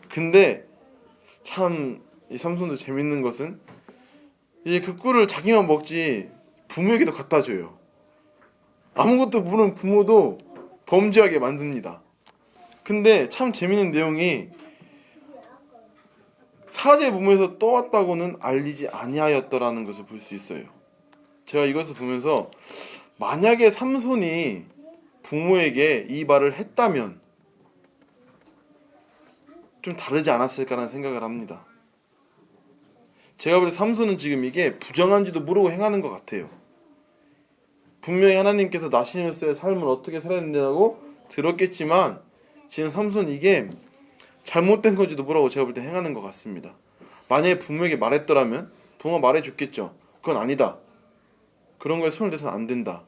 근데 참 이 삼손도 재밌는 것은 이제 그 꿀을 자기만 먹지 부모에게도 갖다 줘요. 아무것도 모르는 부모도 범죄하게 만듭니다. 근데 참 재밌는 내용이 사제 부모에서 떠왔다고는 알리지 아니하였더라는 것을 볼 수 있어요. 제가 이것을 보면서 만약에 삼손이 부모에게 이 말을 했다면 좀 다르지 않았을까라는 생각을 합니다. 제가 볼 때 삼손은 지금 이게 부정한지도 모르고 행하는 것 같아요. 분명히 하나님께서 나시로서의 삶을 어떻게 살아야 된다고 들었겠지만 지금 삼손이 이게 잘못된 건지도 모르고 제가 볼 때 행하는 것 같습니다. 만약에 부모에게 말했더라면 부모가 말해줬겠죠. 그건 아니다. 그런 거에 손을 대서는 안 된다.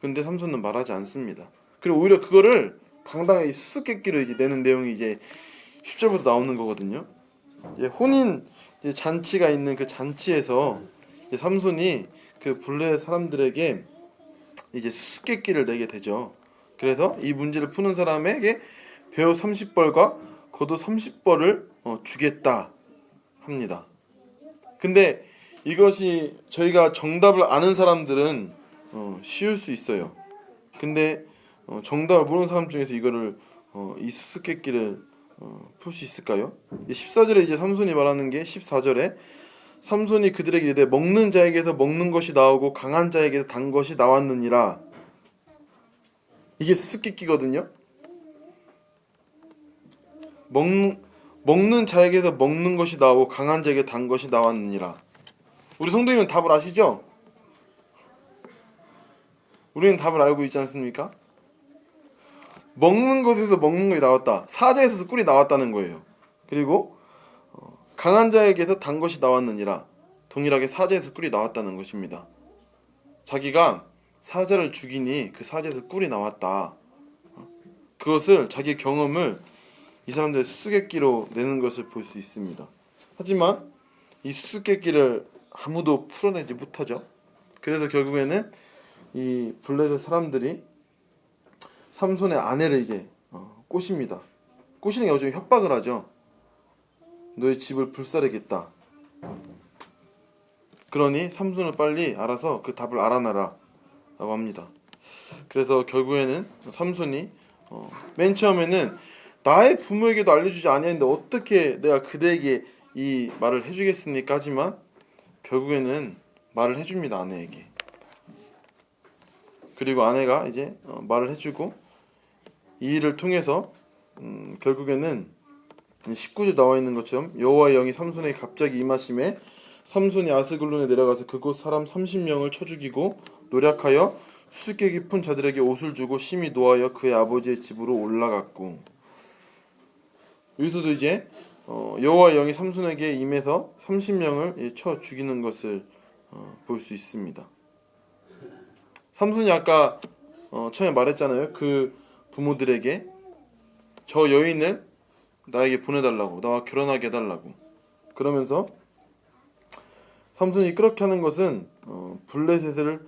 근데 삼손은 말하지 않습니다. 그리고 오히려 그거를 당당하게 수수께끼로 이제 내는 내용이 이제 10절부터 나오는 거거든요. 이제 혼인 이제 잔치가 있는 그 잔치에서 이제 삼손이 그 블레 사람들에게 이제 수수께끼를 내게 되죠. 그래서 이 문제를 푸는 사람에게 배우 30벌과 겉옷 30벌을 주겠다 합니다. 근데 이것이 저희가 정답을 아는 사람들은 쉬울 수 있어요. 근데 정답을 모르는 사람 중에서 이거를 이 수수께끼를 풀 수 있을까요? 14절에 이제 삼손이 말하는 게 14절에 삼손이 그들에게 이르되 먹는 자에게서 먹는 것이 나오고 강한 자에게서 단 것이 나왔느니라. 이게 수수께끼거든요. 먹는 자에게서 먹는 것이 나오고 강한 자에게 단 것이 나왔느니라. 우리 성도님은 답을 아시죠? 우리는 답을 알고 있지 않습니까? 먹는 것에서 먹는 것이 나왔다. 사자에서 꿀이 나왔다는 거예요. 그리고 강한 자에게서 단 것이 나왔느니라. 동일하게 사자에서 꿀이 나왔다는 것입니다. 자기가 사자를 죽이니 그 사자에서 꿀이 나왔다. 그것을 자기의 경험을 이 사람들의 수수께끼로 내는 것을 볼 수 있습니다. 하지만 이 수수께끼를 아무도 풀어내지 못하죠. 그래서 결국에는 이 블레셋 사람들이 삼손의 아내를 이제 꼬십니다. 꼬시는 게 어쩌면 협박을 하죠. 너의 집을 불사르겠다. 그러니 삼손을 빨리 알아서 그 답을 알아내라 라고 합니다. 그래서 결국에는 삼손이 맨 처음에는 나의 부모에게도 알려주지 아니했는데 어떻게 내가 그대에게 이 말을 해주겠습니까? 하지만 결국에는 말을 해줍니다. 아내에게. 그리고 아내가 이제 말을 해주고 이 일을 통해서 결국에는 19절 나와 있는 것처럼 여호와의 영이 삼손에게 갑자기 임하심에 삼손이 아스글론에 내려가서 그곳 사람 30명을 쳐 죽이고 노력하여 수수께끼 깊은 자들에게 옷을 주고 심히 노하여 그의 아버지의 집으로 올라갔고. 여기서도 이제 여호와의 영이 삼손에게 임해서 30명을 쳐 죽이는 것을 볼 수 있습니다. 삼손이 아까 처음에 말했잖아요. 그 부모들에게 저 여인을 나에게 보내달라고, 나와 결혼하게 해달라고. 그러면서 삼손이 그렇게 하는 것은 블레셋을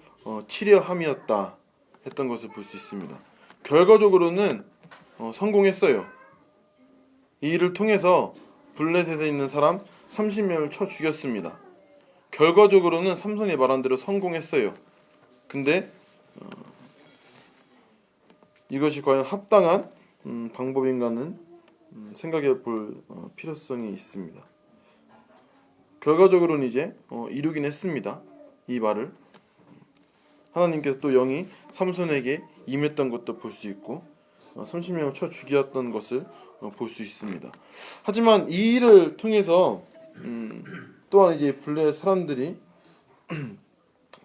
치려함이었다 했던 것을 볼 수 있습니다. 결과적으로는 성공했어요. 이 일을 통해서 블레셋에 있는 사람 30명을 쳐 죽였습니다. 결과적으로는 삼손이 말한 대로 성공했어요. 근데 이것이 과연 합당한 방법인가는 생각해 볼 필요성이 있습니다. 결과적으로는 이제 이루긴 했습니다. 이 말을 하나님께서 또 영이 삼손에게 임했던 것도 볼 수 있고 30명을 쳐 죽였던 것을 볼 수 있습니다. 하지만 이 일을 통해서 또한 이제 블레 사람들이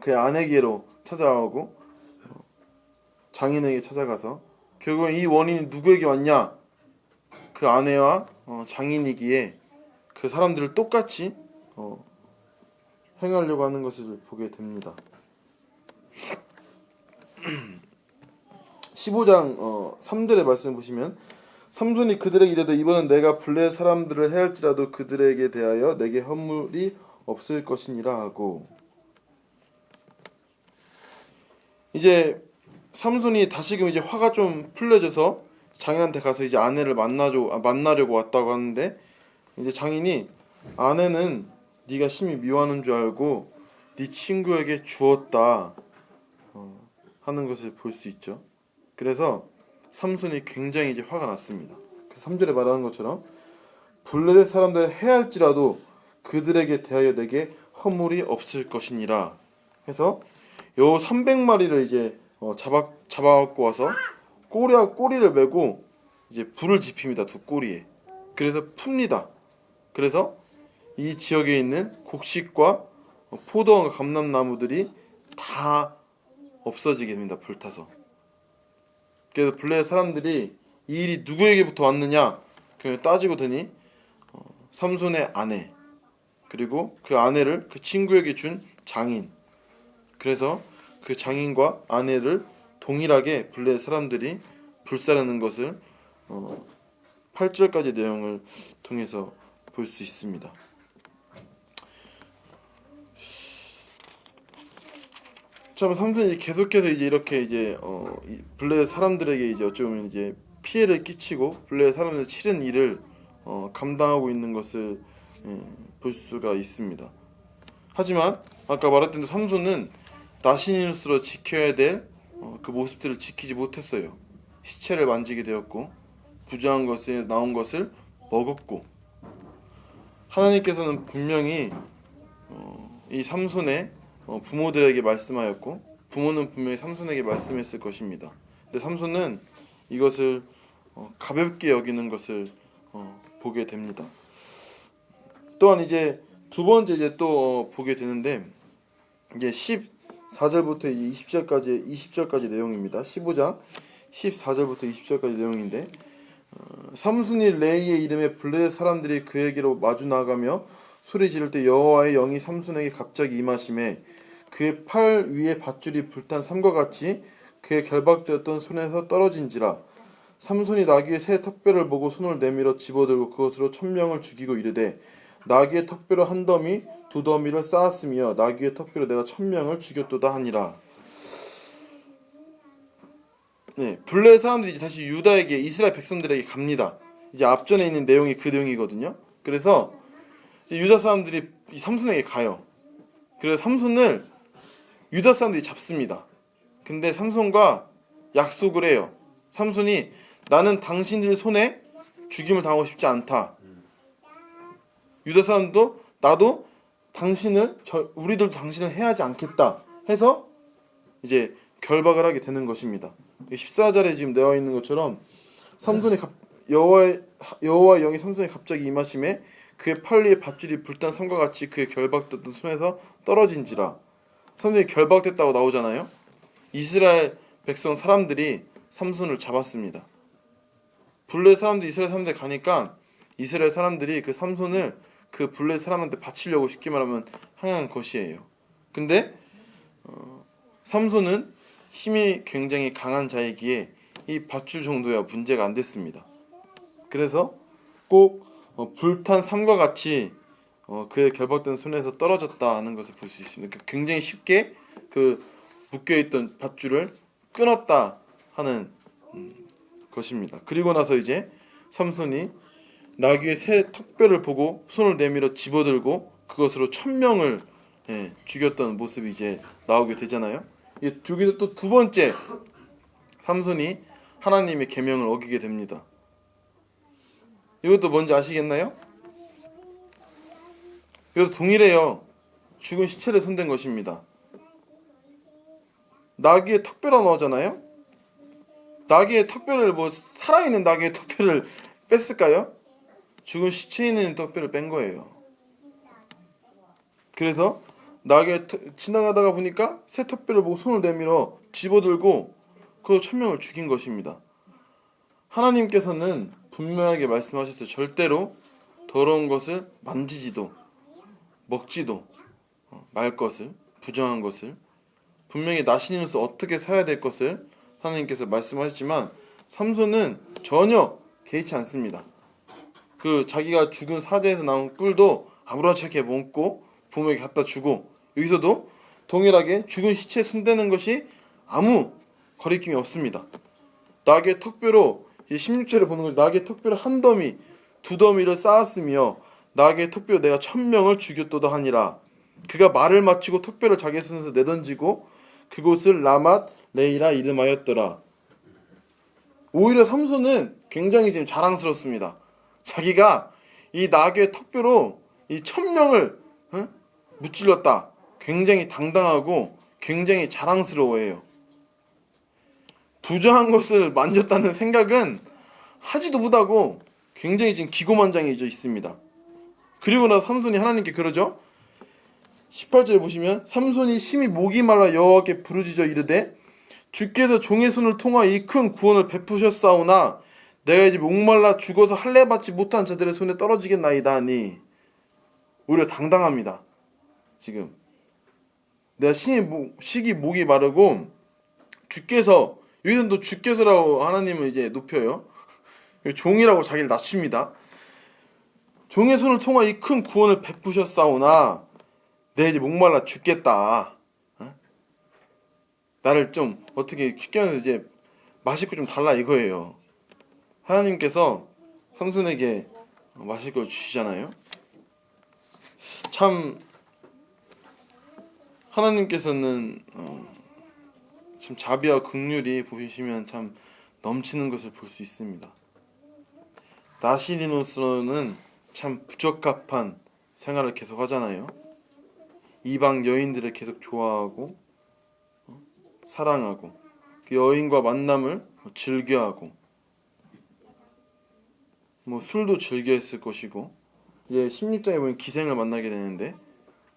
그의 아내에게로 찾아오고 장인에게 찾아가서 결국엔 이 원인이 누구에게 왔냐? 그 아내와 장인이기에 그 사람들을 똑같이 행하려고 하는 것을 보게 됩니다. 15장 3절의 말씀 보시면 삼손이 그들에게 이르되 이번은 내가 블레 사람들을 해할지라도 그들에게 대하여 내게 허물이 없을 것이니라 하고. 이제 삼손이 다시금 이제 화가 좀 풀려져서 장인한테 가서 이제 아내를 만나려고 왔다고 하는데 이제 장인이 아내는 네가 심히 미워하는 줄 알고 네 친구에게 주었다 하는 것을 볼 수 있죠. 그래서 삼손이 굉장히 이제 화가 났습니다. 그 3절에 말하는 것처럼 블레셋 사람들을 해할지라도 그들에게 대하여 내게 허물이 없을 것이니라 해서 요 300마리를 이제 잡아갖고 와서 꼬리를 메고 이제 불을 지핍니다. 두 꼬리에. 그래서 풉니다. 그래서 이 지역에 있는 곡식과 포도원과 감람나무들이 다 없어지게 됩니다. 불타서. 그래서 블레셋 사람들이 이 일이 누구에게부터 왔느냐 따지고 더니 삼손의 아내 그리고 그 아내를 그 친구에게 준 장인, 그래서 그 장인과 아내를 동일하게 블레셋 사람들이 불사르는 것을 8절까지 내용을 통해서 볼 수 있습니다. 참 삼손이 계속해서 이제 이렇게 이제 블레셋 사람들에게 이제 어쩌면 이제 피해를 끼치고 블레셋 사람들 치른 일을 감당하고 있는 것을 볼 수가 있습니다. 하지만 아까 말했던 대로 삼손은 나신일수로 지켜야 될 그 모습들을 지키지 못했어요. 시체를 만지게 되었고 부정한 것에 나온 것을 먹었고, 하나님께서는 분명히 이 삼손의 부모들에게 말씀하였고 부모는 분명히 삼손에게 말씀했을 것입니다. 근데 삼손은 이것을 가볍게 여기는 것을 보게 됩니다. 또한 이제 두 번째 이제 또 보게 되는데 이제 14절부터 20절까지 내용입니다. 15장 14절부터 20절까지 내용인데 삼손이 레이의 이름에 블레셋 사람들이 그에게로 마주 나가며 소리 지를 때 여호와의 영이 삼손에게 갑자기 임하심에 그의 팔 위에 밧줄이 불탄 삼과 같이 그의 결박되었던 손에서 떨어진지라. 삼손이 나귀의 새 턱뼈를 보고 손을 내밀어 집어들고 그것으로 1000명을 죽이고 이르되 나귀의 턱뼈로 한 더미 두 더미를 쌓았으며 나귀의 턱뼈로 내가 1000명을 죽였도다 하니라. 네, 블레셋 사람들이 이제 다시 유다에게 이스라엘 백성들에게 갑니다. 이제 앞전에 있는 내용이 그 내용이거든요. 그래서 이제 유다 사람들이 이 삼손에게 가요. 그래서 삼손을 유다 사람들이 잡습니다. 근데 삼손과 약속을 해요. 삼손이 나는 당신들 손에 죽임을 당하고 싶지 않다. 유다 사람도 나도 우리들도 당신을 해하지 않겠다 해서 이제 결박을 하게 되는 것입니다. 14절에 지금 나와 있는 것처럼 삼손의 여호와의 영이 삼손에 갑자기 임하심에 그의 팔 위에 밧줄이 불탄 삼과 같이 그의 결박됐던 손에서 떨어진지라. 삼손이 결박됐다고 나오잖아요. 이스라엘 백성 사람들이 삼손을 잡았습니다. 블레셋 사람들이 이스라엘 사람들 가니까 이스라엘 사람들이 그 삼손을 그 블레셋 사람한테 바치려고 쉽게 말하면 향한 것이에요. 근데 삼손은 힘이 굉장히 강한 자이기에 이 밧줄 정도야 문제가 안 됐습니다. 그래서 꼭 불탄 삼과 같이 그의 결박된 손에서 떨어졌다 하는 것을 볼 수 있습니다. 굉장히 쉽게 그 묶여있던 밧줄을 끊었다 하는 것입니다. 그리고 나서 이제 삼손이 나귀의 새 턱뼈를 보고 손을 내밀어 집어들고 그것으로 1000명을 죽였던 모습이 이제 나오게 되잖아요. 여기서 또 두 번째 삼손이 하나님의 계명을 어기게 됩니다. 이것도 뭔지 아시겠나요? 이것도 동일해요. 죽은 시체를 손댄 것입니다. 나귀의 턱뼈라고 나오잖아요. 나귀의 턱뼈를 살아있는 나귀의 턱뼈를 뺐을까요? 죽은 시체에 있는 턱뼈를 뺀 거예요. 그래서 지나가다가 보니까 새 턱뼈를 보고 손을 내밀어 집어들고 그 1000명을 죽인 것입니다. 하나님께서는 분명하게 말씀하셨어요. 절대로 더러운 것을 만지지도 먹지도 말 것을, 부정한 것을, 분명히 나신으로서 어떻게 살아야 될 것을 하나님께서 말씀하셨지만 삼손은 전혀 개의치 않습니다. 그 자기가 죽은 사자에서 나온 꿀도 아무렇지 않게 먹고 부모에게 갖다 주고, 여기서도 동일하게 죽은 시체에 손대는 것이 아무 거리낌이 없습니다. 나귀의 턱뼈로 16절에 보는 거죠. 나귀의 턱뼈를 한 더미 두 더미를 쌓았으며 나귀의 턱뼈로 내가 1000명을 죽였도다 하니라. 그가 말을 마치고 턱뼈를 자기 손에서 내던지고 그곳을 라맛 레이라 이름하였더라. 오히려 삼손은 굉장히 지금 자랑스럽습니다. 자기가 이 나귀의 턱뼈로 이 1000명을 무찔렀다. 굉장히 당당하고 굉장히 자랑스러워해요. 부정한 것을 만졌다는 생각은 하지도 못하고 굉장히 지금 기고만장해져 있습니다. 그리고 나서 삼손이 하나님께 그러죠. 18절에 보시면 삼손이 심히 목이 말라 여호와께 부르짖어 이르되 주께서 종의 손을 통하여 이 큰 구원을 베푸셨사오나 내가 이제 목말라 죽어서 할례 받지 못한 자들의 손에 떨어지겠나이다 하니 오히려 당당합니다. 지금 내가 식이 목이 마르고 주께서 여기서는 또 주께서라고 하나님을 이제 높여요. 종이라고 자기를 낮춥니다. 종의 손을 통하여 이 큰 구원을 베푸셨사오나 내가 이제 목말라 죽겠다. 나를 좀 어떻게 쉽게 이제 마실 거 좀 달라 이거예요. 하나님께서 삼손에게 마실 걸 주시잖아요. 참 하나님께서는 참 자비와 긍휼이 보시면 참 넘치는 것을 볼 수 있습니다. 나시린으로서는 참 부적합한 생활을 계속 하잖아요. 이방 여인들을 계속 좋아하고 사랑하고 그 여인과 만남을 즐겨하고 술도 즐겨했을 것이고 이제 16장에 보면 기생을 만나게 되는데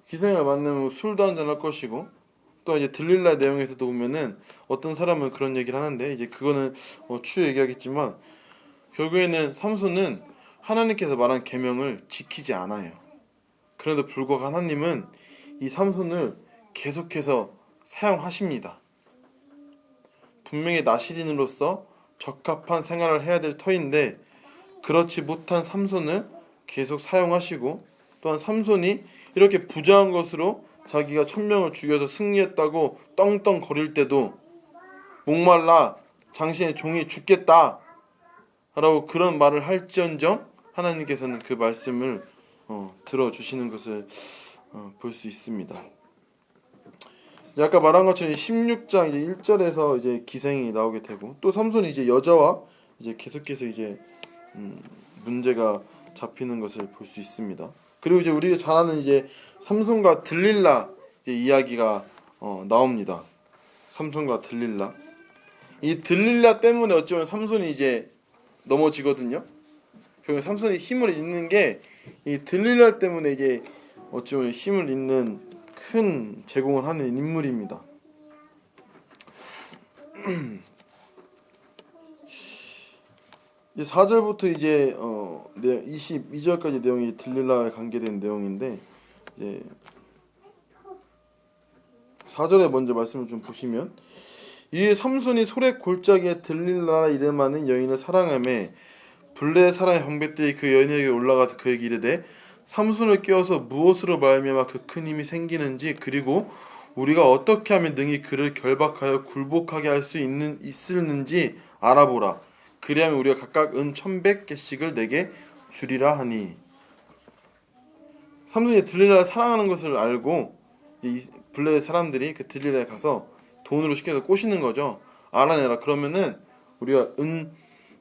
기생을 만나면 술도 한잔 할 것이고 또 이제 들릴라 내용에서도 보면은 어떤 사람은 그런 얘기를 하는데 이제 그거는 추후 얘기하겠지만 결국에는 삼손은 하나님께서 말한 계명을 지키지 않아요. 그래도 불구하고 하나님은 이 삼손을 계속해서 사용하십니다. 분명히 나시린으로서 적합한 생활을 해야 될 터인데 그렇지 못한 삼손을 계속 사용하시고 또한 삼손이 이렇게 부정한 것으로 자기가 1000명을 죽여서 승리했다고 떵떵거릴 때도 목말라 당신의 종이 죽겠다 라고 그런 말을 할지언정 하나님께서는 그 말씀을 들어주시는 것을 볼 수 있습니다. 아까 말한 것처럼 16장 이제 1절에서 이제 기생이 나오게 되고 또 삼손이 이제 여자와 이제 계속해서 이제 문제가 잡히는 것을 볼 수 있습니다. 그리고 이제 우리가 잘 아는 이제 삼손과 들릴라 이제 이야기가 나옵니다. 삼손과 들릴라. 이 들릴라 때문에 어쩌면 삼손이 이제 넘어지거든요. 결국 삼손이 힘을 잃는 게 이 들릴라 때문에 이제 어쩌면 힘을 잃는 큰 제공을 하는 인물입니다. 이제 4절부터 이제 22절까지 내용이 들릴라에 관계된 내용인데 이제 4절에 먼저 말씀을 좀 보시면 이에 삼손이 소래 골짜기에 들릴라 이름하는 여인을 사랑하며 블레 사람의 방백들이 그 여인에게 올라가서 그에게 이르되 삼손을 깨워서 무엇으로 말미암아 그 큰 힘이 생기는지 그리고 우리가 어떻게 하면 능히 그를 결박하여 굴복하게 할 수 있을는지 알아보라. 그리하면 우리가 각각 은 1100개씩을 내게 주리라 하니. 삼손이 들릴라를 사랑하는 것을 알고 이 블레 사람들이 그 들릴라에 가서 돈으로 시켜서 꼬시는 거죠. 알아내라. 그러면은 우리가 은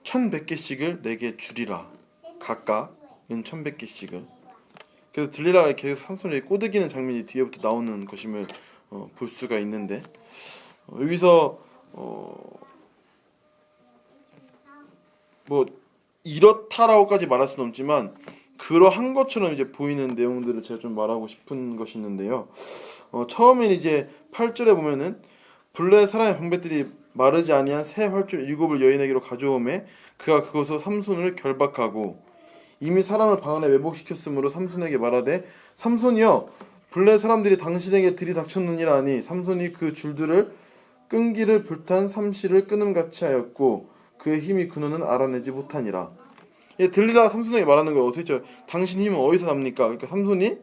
1100개씩을 내게 주리라. 각각 은 1100개씩을. 그래서 들릴라가 계속 삼손에게 꼬드기는 장면이 뒤에부터 나오는 것임을 볼 수가 있는데 여기서 뭐 이렇다라고까지 말할 수는 없지만 그러한 것처럼 이제 보이는 내용들을 제가 좀 말하고 싶은 것이 있는데요. 처음엔 이제 8절에 보면은 블레 사람의 방백들이 마르지 아니한 새 활줄 7을 여인에게로 가져오매 그가 그것으로 삼손을 결박하고 이미 사람을 방 안에 매복시켰으므로 삼손에게 말하되 삼손이여 블레 사람들이 당신에게 들이닥쳤느니라 하니 삼손이 그 줄들을 끈기를 불탄 삼시를 끊음같이 하였고 그의 힘이 근원은 알아내지 못하니라. 들릴라가 삼손에게 말하는 거예요. 어떻게 당신 힘은 어디서 납니까? 그러니까 삼손이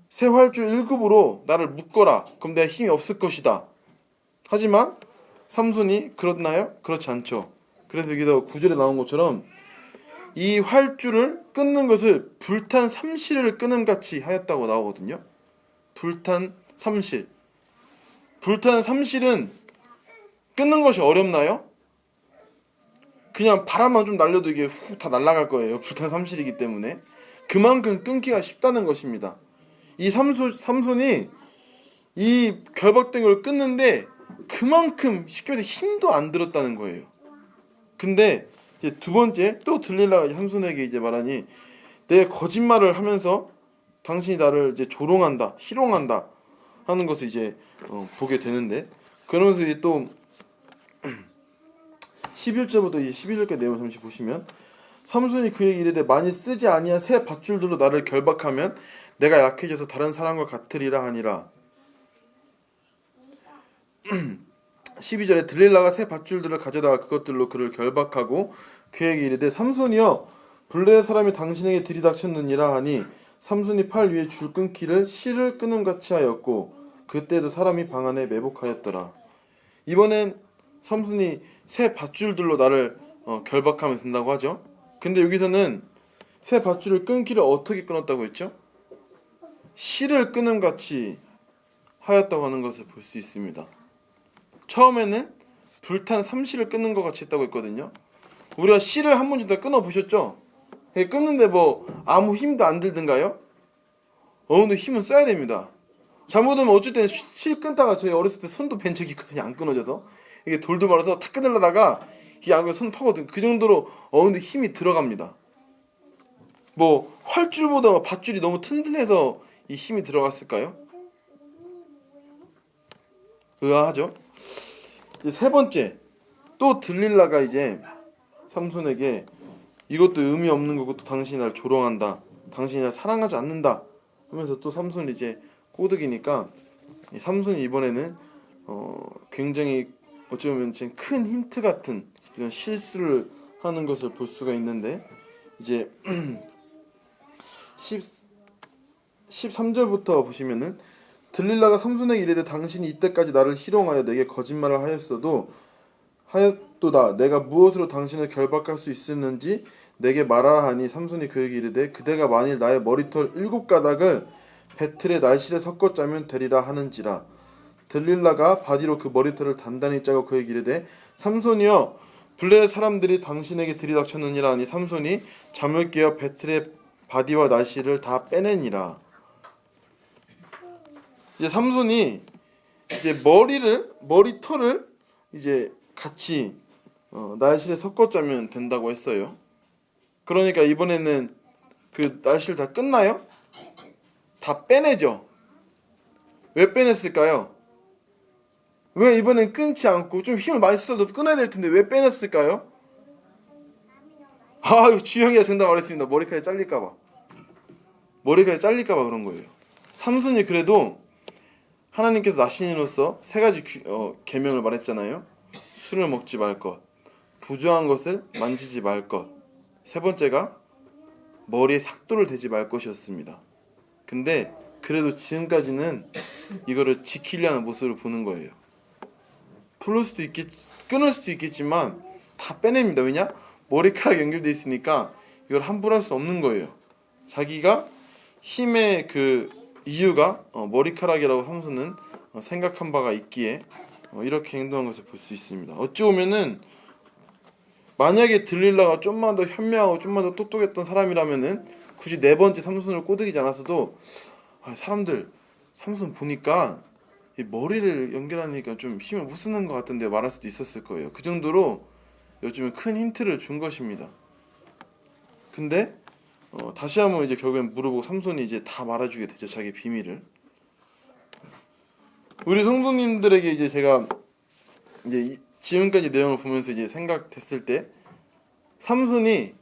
새 활줄 1급으로 나를 묶어라. 그럼 내가 힘이 없을 것이다. 하지만 삼손이 그렇나요? 그렇지 않죠. 그래서 여기서 9절에 나온 것처럼 이 활줄을 끊는 것을 불탄 삼시를 끊음같이 하였다고 나오거든요. 불탄 삼실. 불탄 삼실은 끊는 것이 어렵나요? 그냥 바람만 좀 날려도 이게 후 다 날아갈 거예요. 불탄 삼실이기 때문에. 그만큼 끊기가 쉽다는 것입니다. 이 삼손이 이 결박된 걸 끊는데 그만큼 쉽게 말해서 힘도 안 들었다는 거예요. 근데 이제 두 번째 또 들릴라가 삼손에게 이제 말하니, 내 거짓말을 하면서 당신이 나를 이제 조롱한다, 희롱한다 하는 것을 이제 보게 되는데, 그러면서 이제 또 11절부터 이제 11절까지 내용을 잠시 보시면, 삼손이 그에게 이르되 많이 쓰지 아니한 새 밧줄들로 나를 결박하면 내가 약해져서 다른 사람과 같으리라 하니라. 12절에 들릴라가 새 밧줄들을 가져다가 그것들로 그를 결박하고 그에게 이르되 삼손이여 블레의 사람이 당신에게 들이닥쳤느니라 하니, 삼손이 팔 위에 줄 끊기를 실을 끊음같이 하였고 그때도 사람이 방 안에 매복하였더라. 이번엔 삼손이 새 밧줄들로 나를 결박하면 된다고 하죠. 근데 여기서는 새 밧줄을 끊기를 어떻게 끊었다고 했죠? 실을 끊음같이 하였다고 하는 것을 볼 수 있습니다. 처음에는 불탄 삼실을 끊는 것 같이 했다고 했거든요. 우리가 실을 한 번쯤 다 끊어 보셨죠? 끊는데 뭐 아무 힘도 안 들든가요? 어느 정도 힘은 써야 됩니다. 잘못하면 어쩔 때는 실 끊다가 저희 어렸을 때 손도 벤 적이 있거든요. 안 끊어져서 이게 돌도 말아서 탁 끊으려다가 이 안에 손 파거든. 그 정도로 어느 정도 힘이 들어갑니다. 뭐 활줄보다 밧줄이 너무 튼튼해서 이 힘이 들어갔을까요? 의아하죠. 이제 세 번째, 또 들릴라가 이제 삼손에게 이것도 의미 없는 거고 또 당신이 날 조롱한다, 당신이 날 사랑하지 않는다 하면서 또 삼손이 이제 꼬드기니까, 삼손이 이번에는 굉장히 어쩌면 큰 힌트 같은 이런 실수를 하는 것을 볼 수가 있는데, 이제 13절부터 보시면은, 들릴라가 삼손에게 이르되 당신이 이때까지 나를 희롱하여 내게 거짓말을 하였도다. 내가 무엇으로 당신을 결박할 수 있었는지 내게 말하라 하니, 삼손이 그에게 이르되 그대가 만일 나의 머리털 7가닥을 배틀에 날실에 섞어 짜면 되리라 하는지라. 들릴라가 바디로 그 머리털을 단단히 짜고 그에게 이르되 삼손이여 블레의 사람들이 당신에게 들이닥쳤느니라 하니, 삼손이 잠을 깨어 배틀의 바디와 날실을 다 빼내니라. 이제 삼손이 이제 머리털을 이제 같이 날실에 섞어 짜면 된다고 했어요. 그러니까 이번에는 그 날실 다 끝나요? 다 빼내죠. 왜 빼냈을까요? 왜 이번엔 끊지 않고, 좀 힘을 많이 써도 끊어야 될 텐데 왜 빼냈을까요? 아유, 주영이가 정답 말했습니다. 머리카락이 잘릴까봐 그런 거예요. 삼손이 그래도 하나님께서 나신이로서 세 가지 계명을 말했잖아요. 술을 먹지 말 것, 부정한 것을 만지지 말 것, 세 번째가 머리에 삭도를 대지 말 것이었습니다. 근데 그래도 지금까지는 이거를 지키려는 모습을 보는 거예요. 끊을 수도 있겠지만 다 빼냅니다. 왜냐? 머리카락 연결돼 있으니까 이걸 함부로 할 수 없는 거예요. 자기가 힘의 그 이유가 머리카락이라고 삼손은 생각한 바가 있기에 이렇게 행동한 것을 볼 수 있습니다. 어찌 보면은 만약에 들릴라가 좀만 더 현명하고 좀만 더 똑똑했던 사람이라면은 굳이 네 번째 삼손을 꼬드기지 않았어도, 삼손 보니까 이 머리를 연결하니까 좀 힘을 못 쓰는 것 같은데 말할 수도 있었을 거예요. 그 정도로 요즘에 큰 힌트를 준 것입니다. 근데 다시 한번 이제 결국엔 물어보고 삼손이 이제 다 말해주게 되죠. 자기 비밀을. 우리 성도님들에게 이제 제가 이제 지금까지 내용을 보면서 이제 생각됐을 때, 삼손이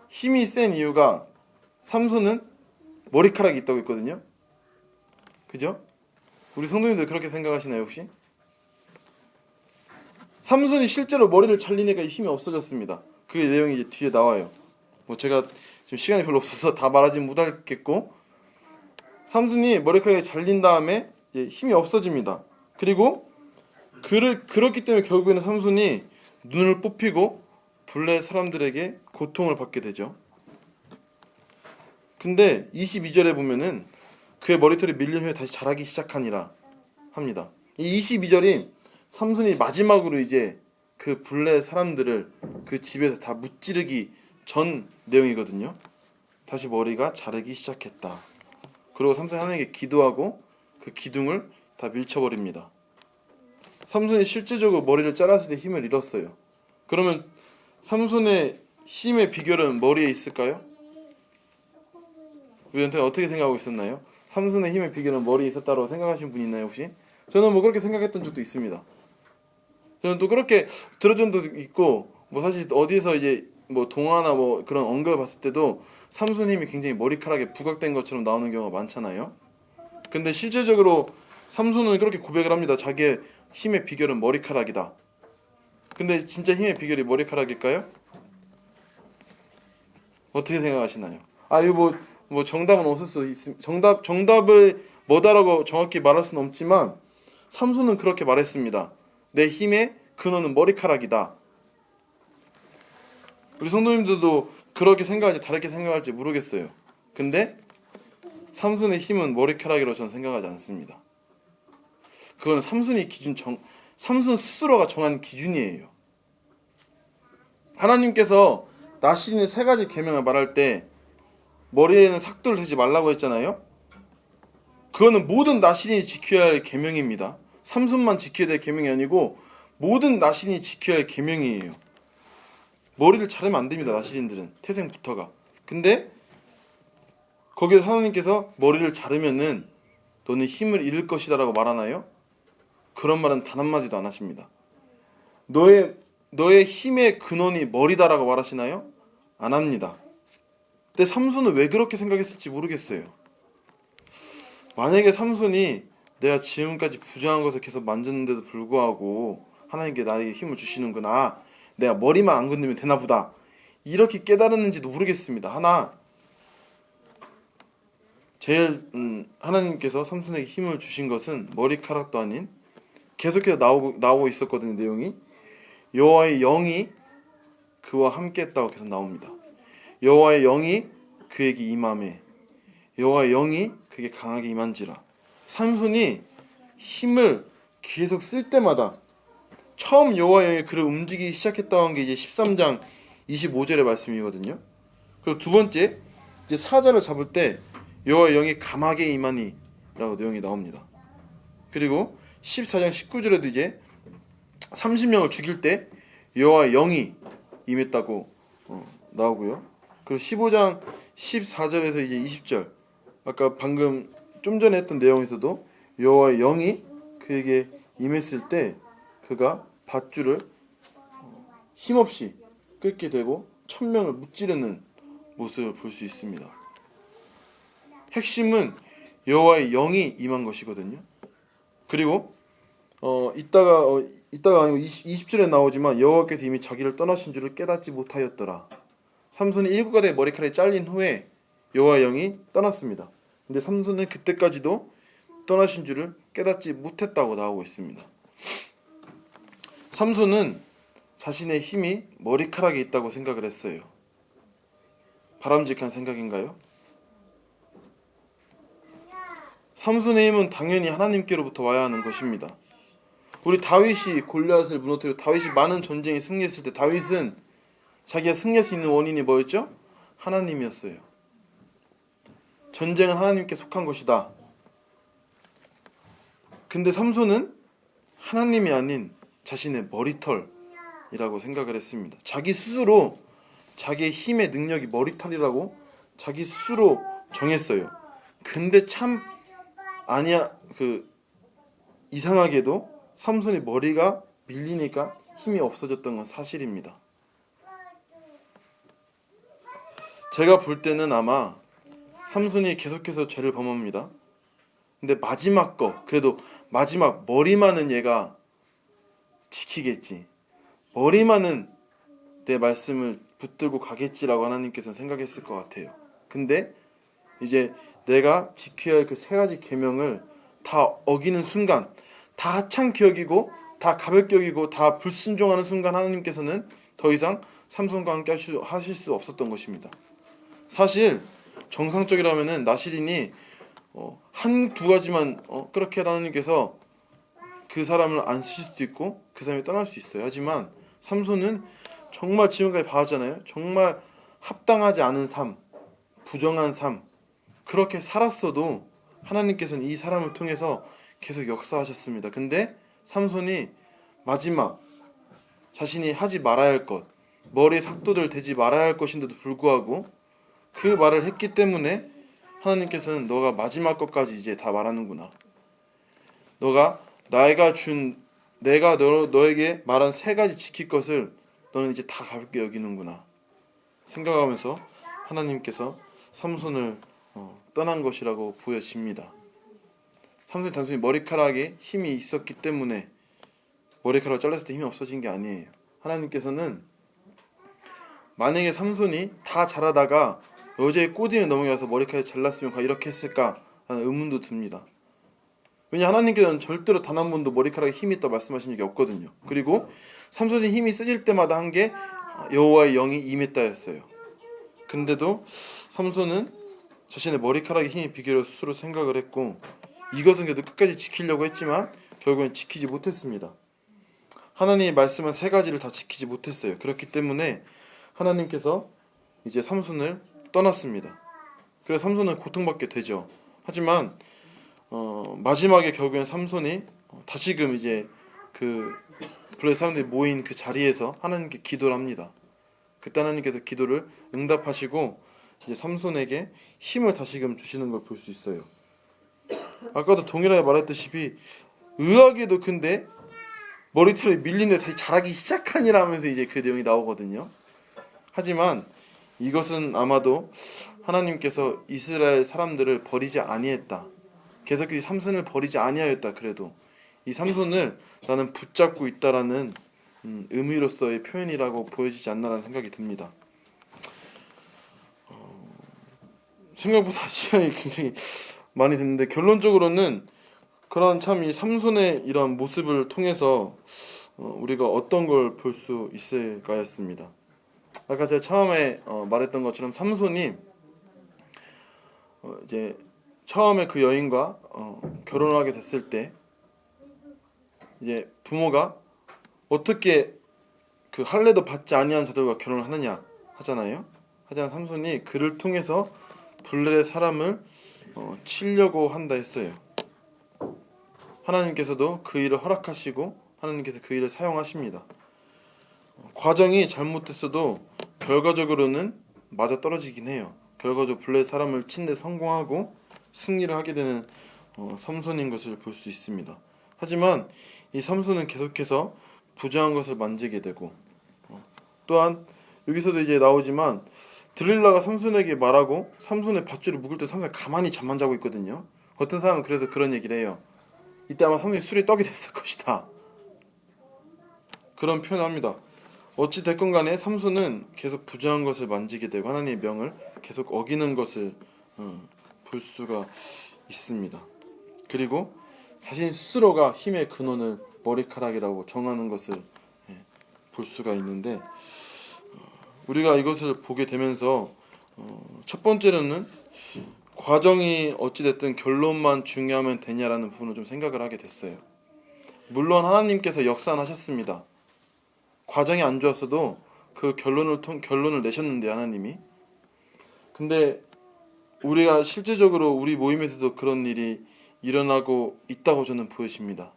힘이 센 이유가, 삼손은 머리카락이 있다고 했거든요. 그죠? 우리 성도님들 그렇게 생각하시나요 혹시? 삼손이 실제로 머리를 잘리니까 힘이 없어졌습니다. 그 내용이 이제 뒤에 나와요. 뭐 제가 지금 시간이 별로 없어서 다 말하지 못하겠고, 삼손이 머리카락이 잘린 다음에 이제 힘이 없어집니다. 그리고 그렇기 때문에 결국에는 삼손이 눈을 뽑히고 블레 사람들에게 고통을 받게 되죠. 근데 22절에 보면은 그의 머리털이 밀린 후에 다시 자라기 시작하니라 합니다. 이 22절이 삼손이 마지막으로 이제 그 블레 사람들을 그 집에서 다 무찌르기 전 내용이거든요. 다시 머리가 자르기 시작했다. 그리고 삼손이 하나님께 기도하고 그 기둥을 다 밀쳐버립니다. 삼손이 실제적으로 머리를 잘랐을 때 힘을 잃었어요. 그러면 삼손의 힘의 비결은 머리에 있을까요? 우리한테 어떻게 생각하고 있었나요? 삼손의 힘의 비결은 머리에 있었다고 생각하시는 분 있나요 혹시? 저는 뭐 그렇게 생각했던 적도 있습니다. 저는 또 그렇게 들어준 적도 있고 뭐 사실 어디서 이제 뭐 동화나 뭐 그런 언급을 봤을 때도 삼손의 힘이 굉장히 머리카락에 부각된 것처럼 나오는 경우가 많잖아요. 근데 실제적으로 삼손은 그렇게 고백을 합니다. 자기의 힘의 비결은 머리카락이다. 근데 진짜 힘의 비결이 머리카락일까요? 어떻게 생각하시나요? 아 이거 뭐 정답은 없을 수 있습니다. 정답을 뭐다라고 정확히 말할 수는 없지만 삼손은 그렇게 말했습니다. 내 힘의 근원은 머리카락이다. 우리 성도님들도 그렇게 생각할지 다르게 생각할지 모르겠어요. 근데 삼손의 힘은 머리카락이라고 저는 생각하지 않습니다. 그거는 삼손 스스로가 정한 기준이에요. 하나님께서 나시린의 3가지 계명을 말할 때 머리에는 삭도를 대지 말라고 했잖아요. 그거는 모든 나시린이 지켜야 할 계명입니다. 삼손만 지켜야 될 계명이 아니고 모든 나시린이 지켜야 할 계명이에요. 머리를 자르면 안 됩니다. 나시린들은 태생부터가. 근데 거기서 하나님께서 머리를 자르면은 너는 힘을 잃을 것이다 라고 말하나요? 그런 말은 단 한마디도 안 하십니다. 너의 힘의 근원이 머리다라고 말하시나요? 안 합니다. 근데 삼손은 왜 그렇게 생각했을지 모르겠어요. 만약에 삼손이 내가 지금까지 부정한 것을 계속 만졌는데도 불구하고 하나님께 나에게 힘을 주시는구나, 내가 머리만 안 건드리면 되나 보다, 이렇게 깨달았는지도 모르겠습니다. 제일 하나님께서 삼손에게 힘을 주신 것은 머리카락도 아닌, 계속해서 나오고 있었거든요. 내용이 여호와의 영이 그와 함께했다고 계속 나옵니다. 여호와의 영이 그에게 임하매 여호와의 영이 그에게 강하게 임한지라. 삼손이 힘을 계속 쓸 때마다 처음 여호와의 영이 그를 움직이기 시작했다는 게 이제 13장 25절의 말씀이거든요. 그리고 두 번째 이제 사자를 잡을 때 여호와의 영이 감하게 임하니 라고 내용이 나옵니다. 그리고 14장 19절에도 이제 30명을 죽일 때 여호와의 영이 임했다고 나오고요. 그리고 15장 14절에서 이제 20절, 아까 방금 좀 전에 했던 내용에서도 여호와의 영이 그에게 임했을 때 그가 밧줄을 힘없이 끊게 되고 1000명을 무찌르는 모습을 볼 수 있습니다. 핵심은 여호와의 영이 임한 것이거든요. 그리고 이따가 아니고 20절에 나오지만 여호와께서 이미 자기를 떠나신 줄을 깨닫지 못하였더라. 삼손이 7가닥의 머리카락이 잘린 후에 여호와의 영이 떠났습니다. 근데 삼손은 그때까지도 떠나신 줄을 깨닫지 못했다고 나오고 있습니다. 삼손은 자신의 힘이 머리카락에 있다고 생각을 했어요. 바람직한 생각인가요? 삼손의 힘은 당연히 하나님께로부터 와야 하는 것입니다. 우리 다윗이 골리앗을 무너뜨리고 다윗이 많은 전쟁에 승리했을 때 다윗은 자기가 승리할 수 있는 원인이 뭐였죠? 하나님이었어요. 전쟁은 하나님께 속한 것이다. 근데 삼손은 하나님이 아닌 자신의 머리털이라고 생각을 했습니다. 자기 스스로 자기의 힘의 능력이 머리털이라고 자기 스스로 정했어요. 근데 참 이상하게도 삼손이 머리가 밀리니까 힘이 없어졌던 건 사실입니다. 제가 볼 때는 아마 삼손이 계속해서 죄를 범합니다. 근데 그래도 마지막 머리만은 얘가 지키겠지, 머리만은 내 말씀을 붙들고 가겠지라고 하나님께서는 생각했을 것 같아요. 근데 이제 내가 지켜야 할 그 3가지 계명을 다 어기는 순간, 다 하찮게 여기고 다 가볍게 여기고 다 불순종하는 순간 하나님께서는 더 이상 삼손과 함께 하실 수 없었던 것입니다. 사실 정상적이라면은 나시린이 한-두 가지만 그렇게 하나님께서 그 사람을 안 쓰실 수도 있고 그 사람이 떠날 수 있어요. 하지만 삼손은 정말 지금까지 봐왔잖아요. 정말 합당하지 않은 삶, 부정한 삶, 그렇게 살았어도 하나님께서는 이 사람을 통해서 계속 역사하셨습니다. 근데 삼손이 마지막 자신이 하지 말아야 할 것, 머리에 삭도를 대지 말아야 할 것인데도 불구하고 그 말을 했기 때문에 하나님께서는 너가 마지막 것까지 이제 다 말하는구나. 내가 너에게 말한 3가지 지킬 것을 너는 이제 다 가볍게 여기는구나 생각하면서 하나님께서 삼손을 떠난 것이라고 보여집니다. 삼손이 단순히 머리카락에 힘이 있었기 때문에 머리카락을 잘랐을 때 힘이 없어진 게 아니에요. 하나님께서는 만약에 삼손이 다 자라다가 여자의 꼬리에 넘어가서 머리카락을 잘랐으면 과연 이렇게 했을까 하는 의문도 듭니다. 왜냐, 하나님께서는 절대로 단 한 번도 머리카락에 힘이 있다고 말씀하신 적이 없거든요. 그리고 삼손이 힘이 쓰질 때마다 한 게 여호와의 영이 임했다였어요. 근데도 삼손은 자신의 머리카락에 힘이 비결로 스스로 생각을 했고 이것은 그래도 끝까지 지키려고 했지만 결국엔 지키지 못했습니다. 하나님이 말씀한 3가지를 다 지키지 못했어요. 그렇기 때문에 하나님께서 이제 삼손을 떠났습니다. 그래서 삼손은 고통받게 되죠. 하지만 마지막에 결국엔 삼손이 다시금 이제 그 블레셋 사람들이 모인 그 자리에서 하나님께 기도를 합니다. 그때 하나님께서 기도를 응답하시고 이제 삼손에게 힘을 다시금 주시는 걸 볼 수 있어요. 아까도 동일하게 말했다시피 의아하게도 근데 머리털이 밀리는데 다시 자라기 시작하니라 하면서 이제 그 내용이 나오거든요. 하지만 이것은 아마도 하나님께서 이스라엘 사람들을 버리지 아니했다. 계속해서 삼손을 버리지 아니하였다. 그래도 이 삼손을 나는 붙잡고 있다라는 의미로서의 표현이라고 보여지지 않나라는 생각이 듭니다. 생각보다 시간이 굉장히 많이 됐는데 결론적으로는 그런 참 이 삼손의 이런 모습을 통해서 우리가 어떤 걸 볼 수 있을까였습니다. 아까 제가 처음에 말했던 것처럼 삼손이 이제 처음에 그 여인과 결혼을 하게 됐을 때 이제 부모가 어떻게 그 할례도 받지 아니한 자들과 결혼을 하느냐 하잖아요. 하지만 삼손이 그를 통해서 블레셋 사람을 치려고 한다 했어요. 하나님께서도 그 일을 허락하시고 하나님께서 그 일을 사용하십니다. 과정이 잘못됐어도 결과적으로는 맞아떨어지긴 해요. 결과적으로 블레셋 사람을 치는데 성공하고 승리를 하게 되는 삼손인 것을 볼 수 있습니다. 하지만 이 삼손은 계속해서 부정한 것을 만지게 되고 또한 여기서도 이제 나오지만 들릴라가 삼손에게 말하고 삼손의 밧줄을 묶을 때 삼손이 가만히 잠만 자고 있거든요. 어떤 사람은 그래서 그런 얘기를 해요. 이때 아마 삼손이 술이 떡이 됐을 것이다. 그런 표현을 합니다. 어찌 됐건 간에 삼손은 계속 부정한 것을 만지게 되고 하나님의 명을 계속 어기는 것을 볼 수가 있습니다. 그리고 자신 스스로가 힘의 근원을 머리카락이라고 정하는 것을 볼 수가 있는데 우리가 이것을 보게 되면서 첫 번째로는 과정이 어찌됐든 결론만 중요하면 되냐라는 부분을 좀 생각을 하게 됐어요. 물론 하나님께서 역사하셨습니다. 과정이 안 좋았어도 그 결론을 내셨는데 하나님이. 근데 우리가 실제적으로 우리 모임에서도 그런 일이 일어나고 있다고 저는 보여집니다.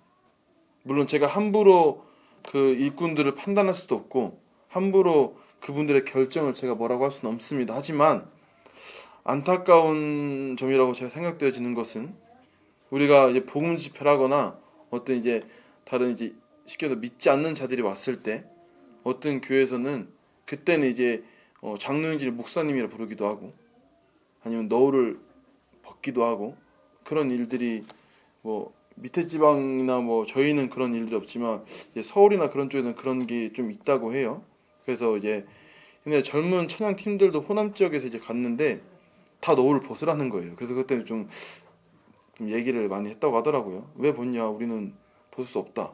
물론 제가 함부로 그 일꾼들을 판단할 수도 없고 함부로 그분들의 결정을 제가 뭐라고 할 수는 없습니다. 하지만 안타까운 점이라고 제가 생각되어지는 것은 우리가 이제 복음 집회를 하거나 어떤 이제 다른 이제 쉽게 해서 믿지 않는 자들이 왔을 때 어떤 교회에서는 그때는 이제 장로님을 목사님이라 부르기도 하고 아니면 너울을 벗기도 하고 그런 일들이 뭐 밑에 지방이나 뭐 저희는 그런 일들이 없지만 이제 서울이나 그런 쪽에는 그런 게 좀 있다고 해요. 그래서 이제 근데 젊은 찬양 팀들도 호남 지역에서 이제 갔는데 다 너울을 벗으라는 거예요. 그래서 그때는 좀 얘기를 많이 했다고 하더라고요. 왜 벗냐? 우리는 벗을 수 없다.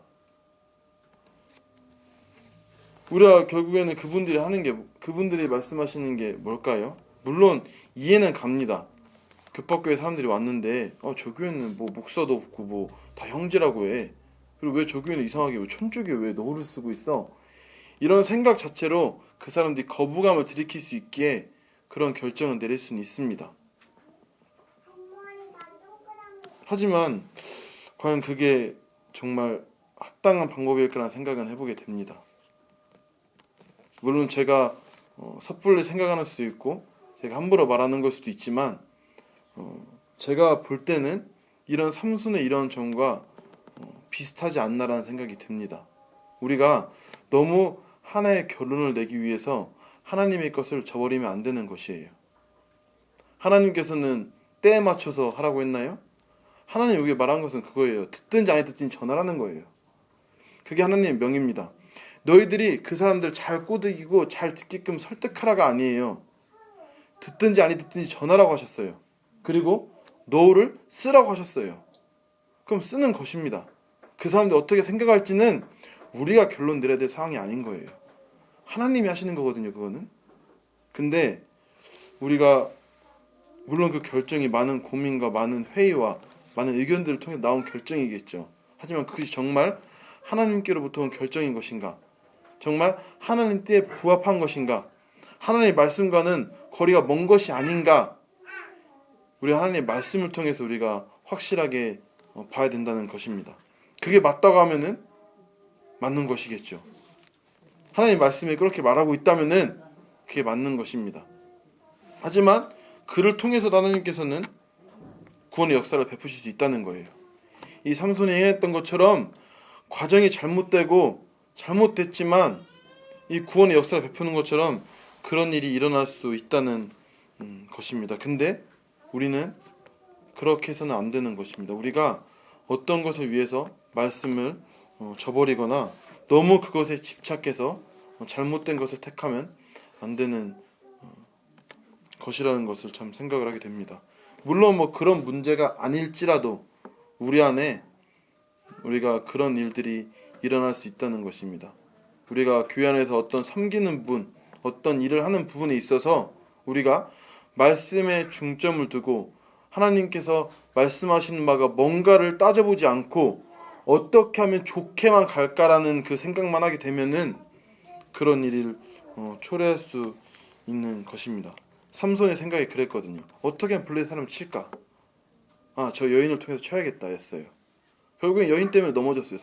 우리가 결국에는 그분들이 말씀하시는 게 뭘까요? 물론 이해는 갑니다. 교법교회 사람들이 왔는데 저 교회는 뭐 목사도 없고 뭐 다 형제라고 해. 그리고 왜 저 교회는 이상하게 왜 천주교 왜 너울을 쓰고 있어? 이런 생각 자체로 그 사람들이 거부감을 들이킬 수 있기에 그런 결정을 내릴 수는 있습니다. 하지만 과연 그게 정말 합당한 방법일까라는 생각은 해보게 됩니다. 물론 제가 섣불리 생각하는 수도 있고 제가 함부로 말하는 걸 수도 있지만 제가 볼 때는 이런 삼손의 이런 점과 비슷하지 않나라는 생각이 듭니다. 우리가 너무 하나의 결론을 내기 위해서 하나님의 것을 저버리면 안 되는 것이에요. 하나님께서는 때에 맞춰서 하라고 했나요? 하나님 여기 말한 것은 그거예요. 듣든지 안 듣든지 전하라는 거예요. 그게 하나님의 명입니다. 너희들이 그 사람들 잘 꼬드기고 잘 듣게끔 설득하라가 아니에요. 듣든지 안 듣든지 전하라고 하셨어요. 그리고 너를 쓰라고 하셨어요. 그럼 쓰는 것입니다. 그 사람들 어떻게 생각할지는 우리가 결론 내려야 될 상황이 아닌 거예요. 하나님이 하시는 거거든요, 그거는. 근데 우리가 물론 그 결정이 많은 고민과 많은 회의와 많은 의견들을 통해 나온 결정이겠죠. 하지만 그것이 정말 하나님께로부터 온 결정인 것인가? 정말 하나님 때에 부합한 것인가? 하나님의 말씀과는 거리가 먼 것이 아닌가? 우리 하나님의 말씀을 통해서 우리가 확실하게 봐야 된다는 것입니다. 그게 맞다고 하면은 맞는 것이겠죠. 하나님 말씀에 그렇게 말하고 있다면은 그게 맞는 것입니다. 하지만 그를 통해서 하나님께서는 구원의 역사를 베푸실 수 있다는 거예요. 이 삼손이 행했던 것처럼 과정이 잘못되고 잘못됐지만 이 구원의 역사를 베푸는 것처럼 그런 일이 일어날 수 있다는 것입니다. 근데 우리는 그렇게 해서는 안 되는 것입니다. 우리가 어떤 것을 위해서 말씀을 저버리거나 너무 그것에 집착해서 잘못된 것을 택하면 안 되는 것이라는 것을 참 생각을 하게 됩니다. 물론 뭐 그런 문제가 아닐지라도 우리 안에 우리가 그런 일들이 일어날 수 있다는 것입니다. 우리가 교회 안에서 어떤 섬기는 분, 어떤 일을 하는 부분에 있어서 우리가 말씀에 중점을 두고 하나님께서 말씀하시는 바가 뭔가를 따져보지 않고 어떻게 하면 좋게만 갈까라는 그 생각만 하게 되면은 그런 일을 초래할 수 있는 것입니다. 삼손의 생각이 그랬거든요. 어떻게 하면 블레셋 사람을 칠까? 아, 저 여인을 통해서 쳐야겠다 했어요. 결국엔 여인 때문에 넘어졌어요.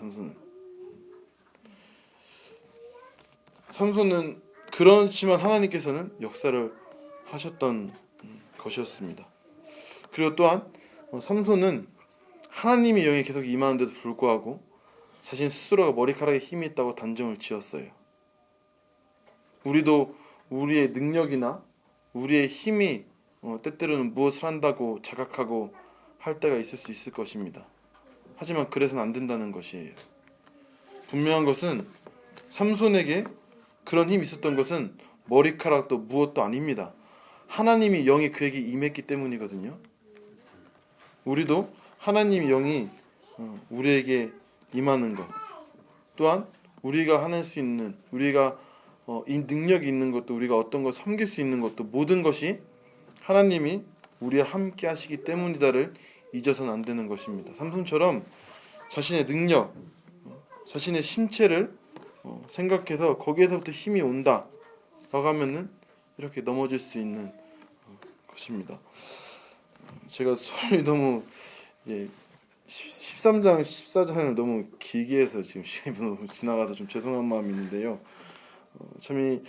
삼손은 그렇지만 하나님께서는 역사를 하셨던 것이었습니다. 그리고 또한 삼손은 하나님의 영이 계속 임하는데도 불구하고 자신 스스로가 머리카락에 힘이 있다고 단정을 지었어요. 우리도 우리의 능력이나 우리의 힘이 때때로는 무엇을 한다고 자각하고 할 때가 있을 수 있을 것입니다. 하지만 그래서는 안 된다는 것이에요. 분명한 것은 삼손에게 그런 힘이 있었던 것은 머리카락도 무엇도 아닙니다. 하나님이 영이 그에게 임했기 때문이거든요. 우리도 하나님의 영이 우리에게 임하는 것, 또한 우리가 하는 수 있는, 우리가 이 능력이 있는 것도, 우리가 어떤 걸 섬길 수 있는 것도, 모든 것이 하나님이 우리와 함께 하시기 때문이다를 잊어서는 안 되는 것입니다. 삼손처럼 자신의 능력, 자신의 신체를 생각해서 거기에서부터 힘이 온다 라고 하면은 이렇게 넘어질 수 있는 것입니다. 제가 수업이 너무 13장, 14장을 너무 길게 해서 지금 시간이 너무 지나가서 좀 죄송한 마음이 있는데요. 참이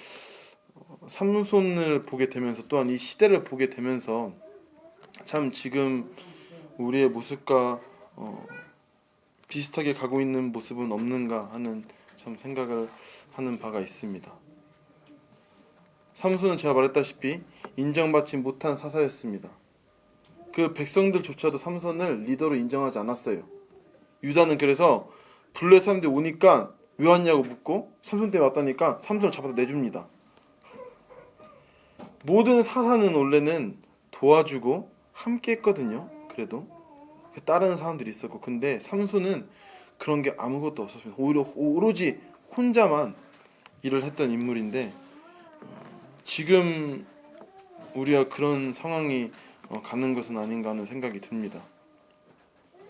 삼손을 보게 되면서 또한 이 시대를 보게 되면서 참 지금 우리의 모습과 비슷하게 가고 있는 모습은 없는가 하는 참 생각을 하는 바가 있습니다. 삼손은 제가 말했다시피 인정받지 못한 사사였습니다. 그 백성들조차도 삼손을 리더로 인정하지 않았어요. 유다는 그래서 블레셋 사람들이 오니까 왜 왔냐고 묻고 삼손 때문에 왔다니까 삼손을 잡아서 내줍니다. 모든 사사는 원래는 도와주고 함께 했거든요. 그래도 다른 사람들이 있었고, 근데 삼손은 그런 게 아무것도 없었습니다. 오로지 혼자만 일을 했던 인물인데 지금 우리가 그런 상황이 가는 것은 아닌가 하는 생각이 듭니다.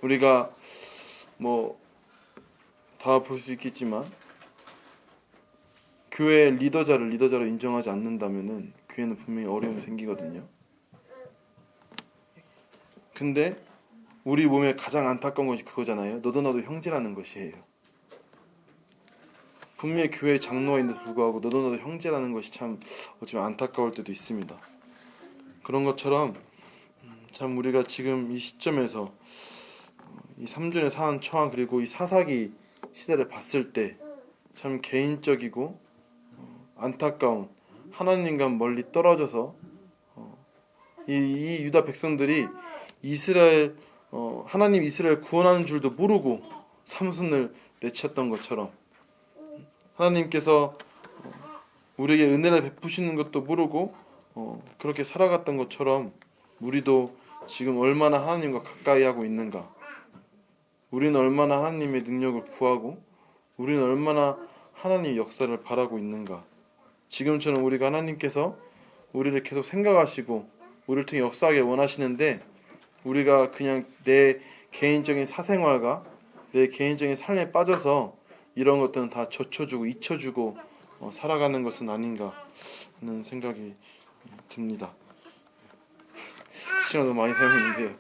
우리가 뭐 다 볼 수 있겠지만 교회 리더자로 인정하지 않는다면은 교회는 분명히 어려움이 생기거든요. 근데 우리 몸에 가장 안타까운 것이 그거잖아요. 너도 나도 형제라는 것이에요. 분명히 교회 장로인데도 불구하고 너도 나도 형제라는 것이 참 어쩌면 안타까울 때도 있습니다. 그런 것처럼 참 우리가 지금 이 시점에서 이 3주년 사안 처한 그리고 이 사사기 시대를 봤을 때 참 개인적이고 안타까운 하나님과 멀리 떨어져서 이 유다 백성들이 하나님 이스라엘 구원하는 줄도 모르고 삼손을 내쳤던 것처럼 하나님께서 우리에게 은혜를 베푸시는 것도 모르고 그렇게 살아갔던 것처럼 우리도 지금 얼마나 하나님과 가까이 하고 있는가, 우리는 얼마나 하나님의 능력을 구하고 우리는 얼마나 하나님의 역사를 바라고 있는가. 지금처럼 우리가 하나님께서 우리를 계속 생각하시고 우리를 통해 역사하게 원하시는데 우리가 그냥 내 개인적인 사생활과 내 개인적인 삶에 빠져서 이런 것들은 다 젖혀주고 잊혀주고 살아가는 것은 아닌가 하는 생각이 듭니다. 시간 너무 많이 사용했는데요.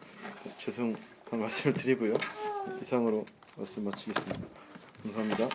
죄송한 말씀을 드리고요. 이상으로 말씀 마치겠습니다. 감사합니다.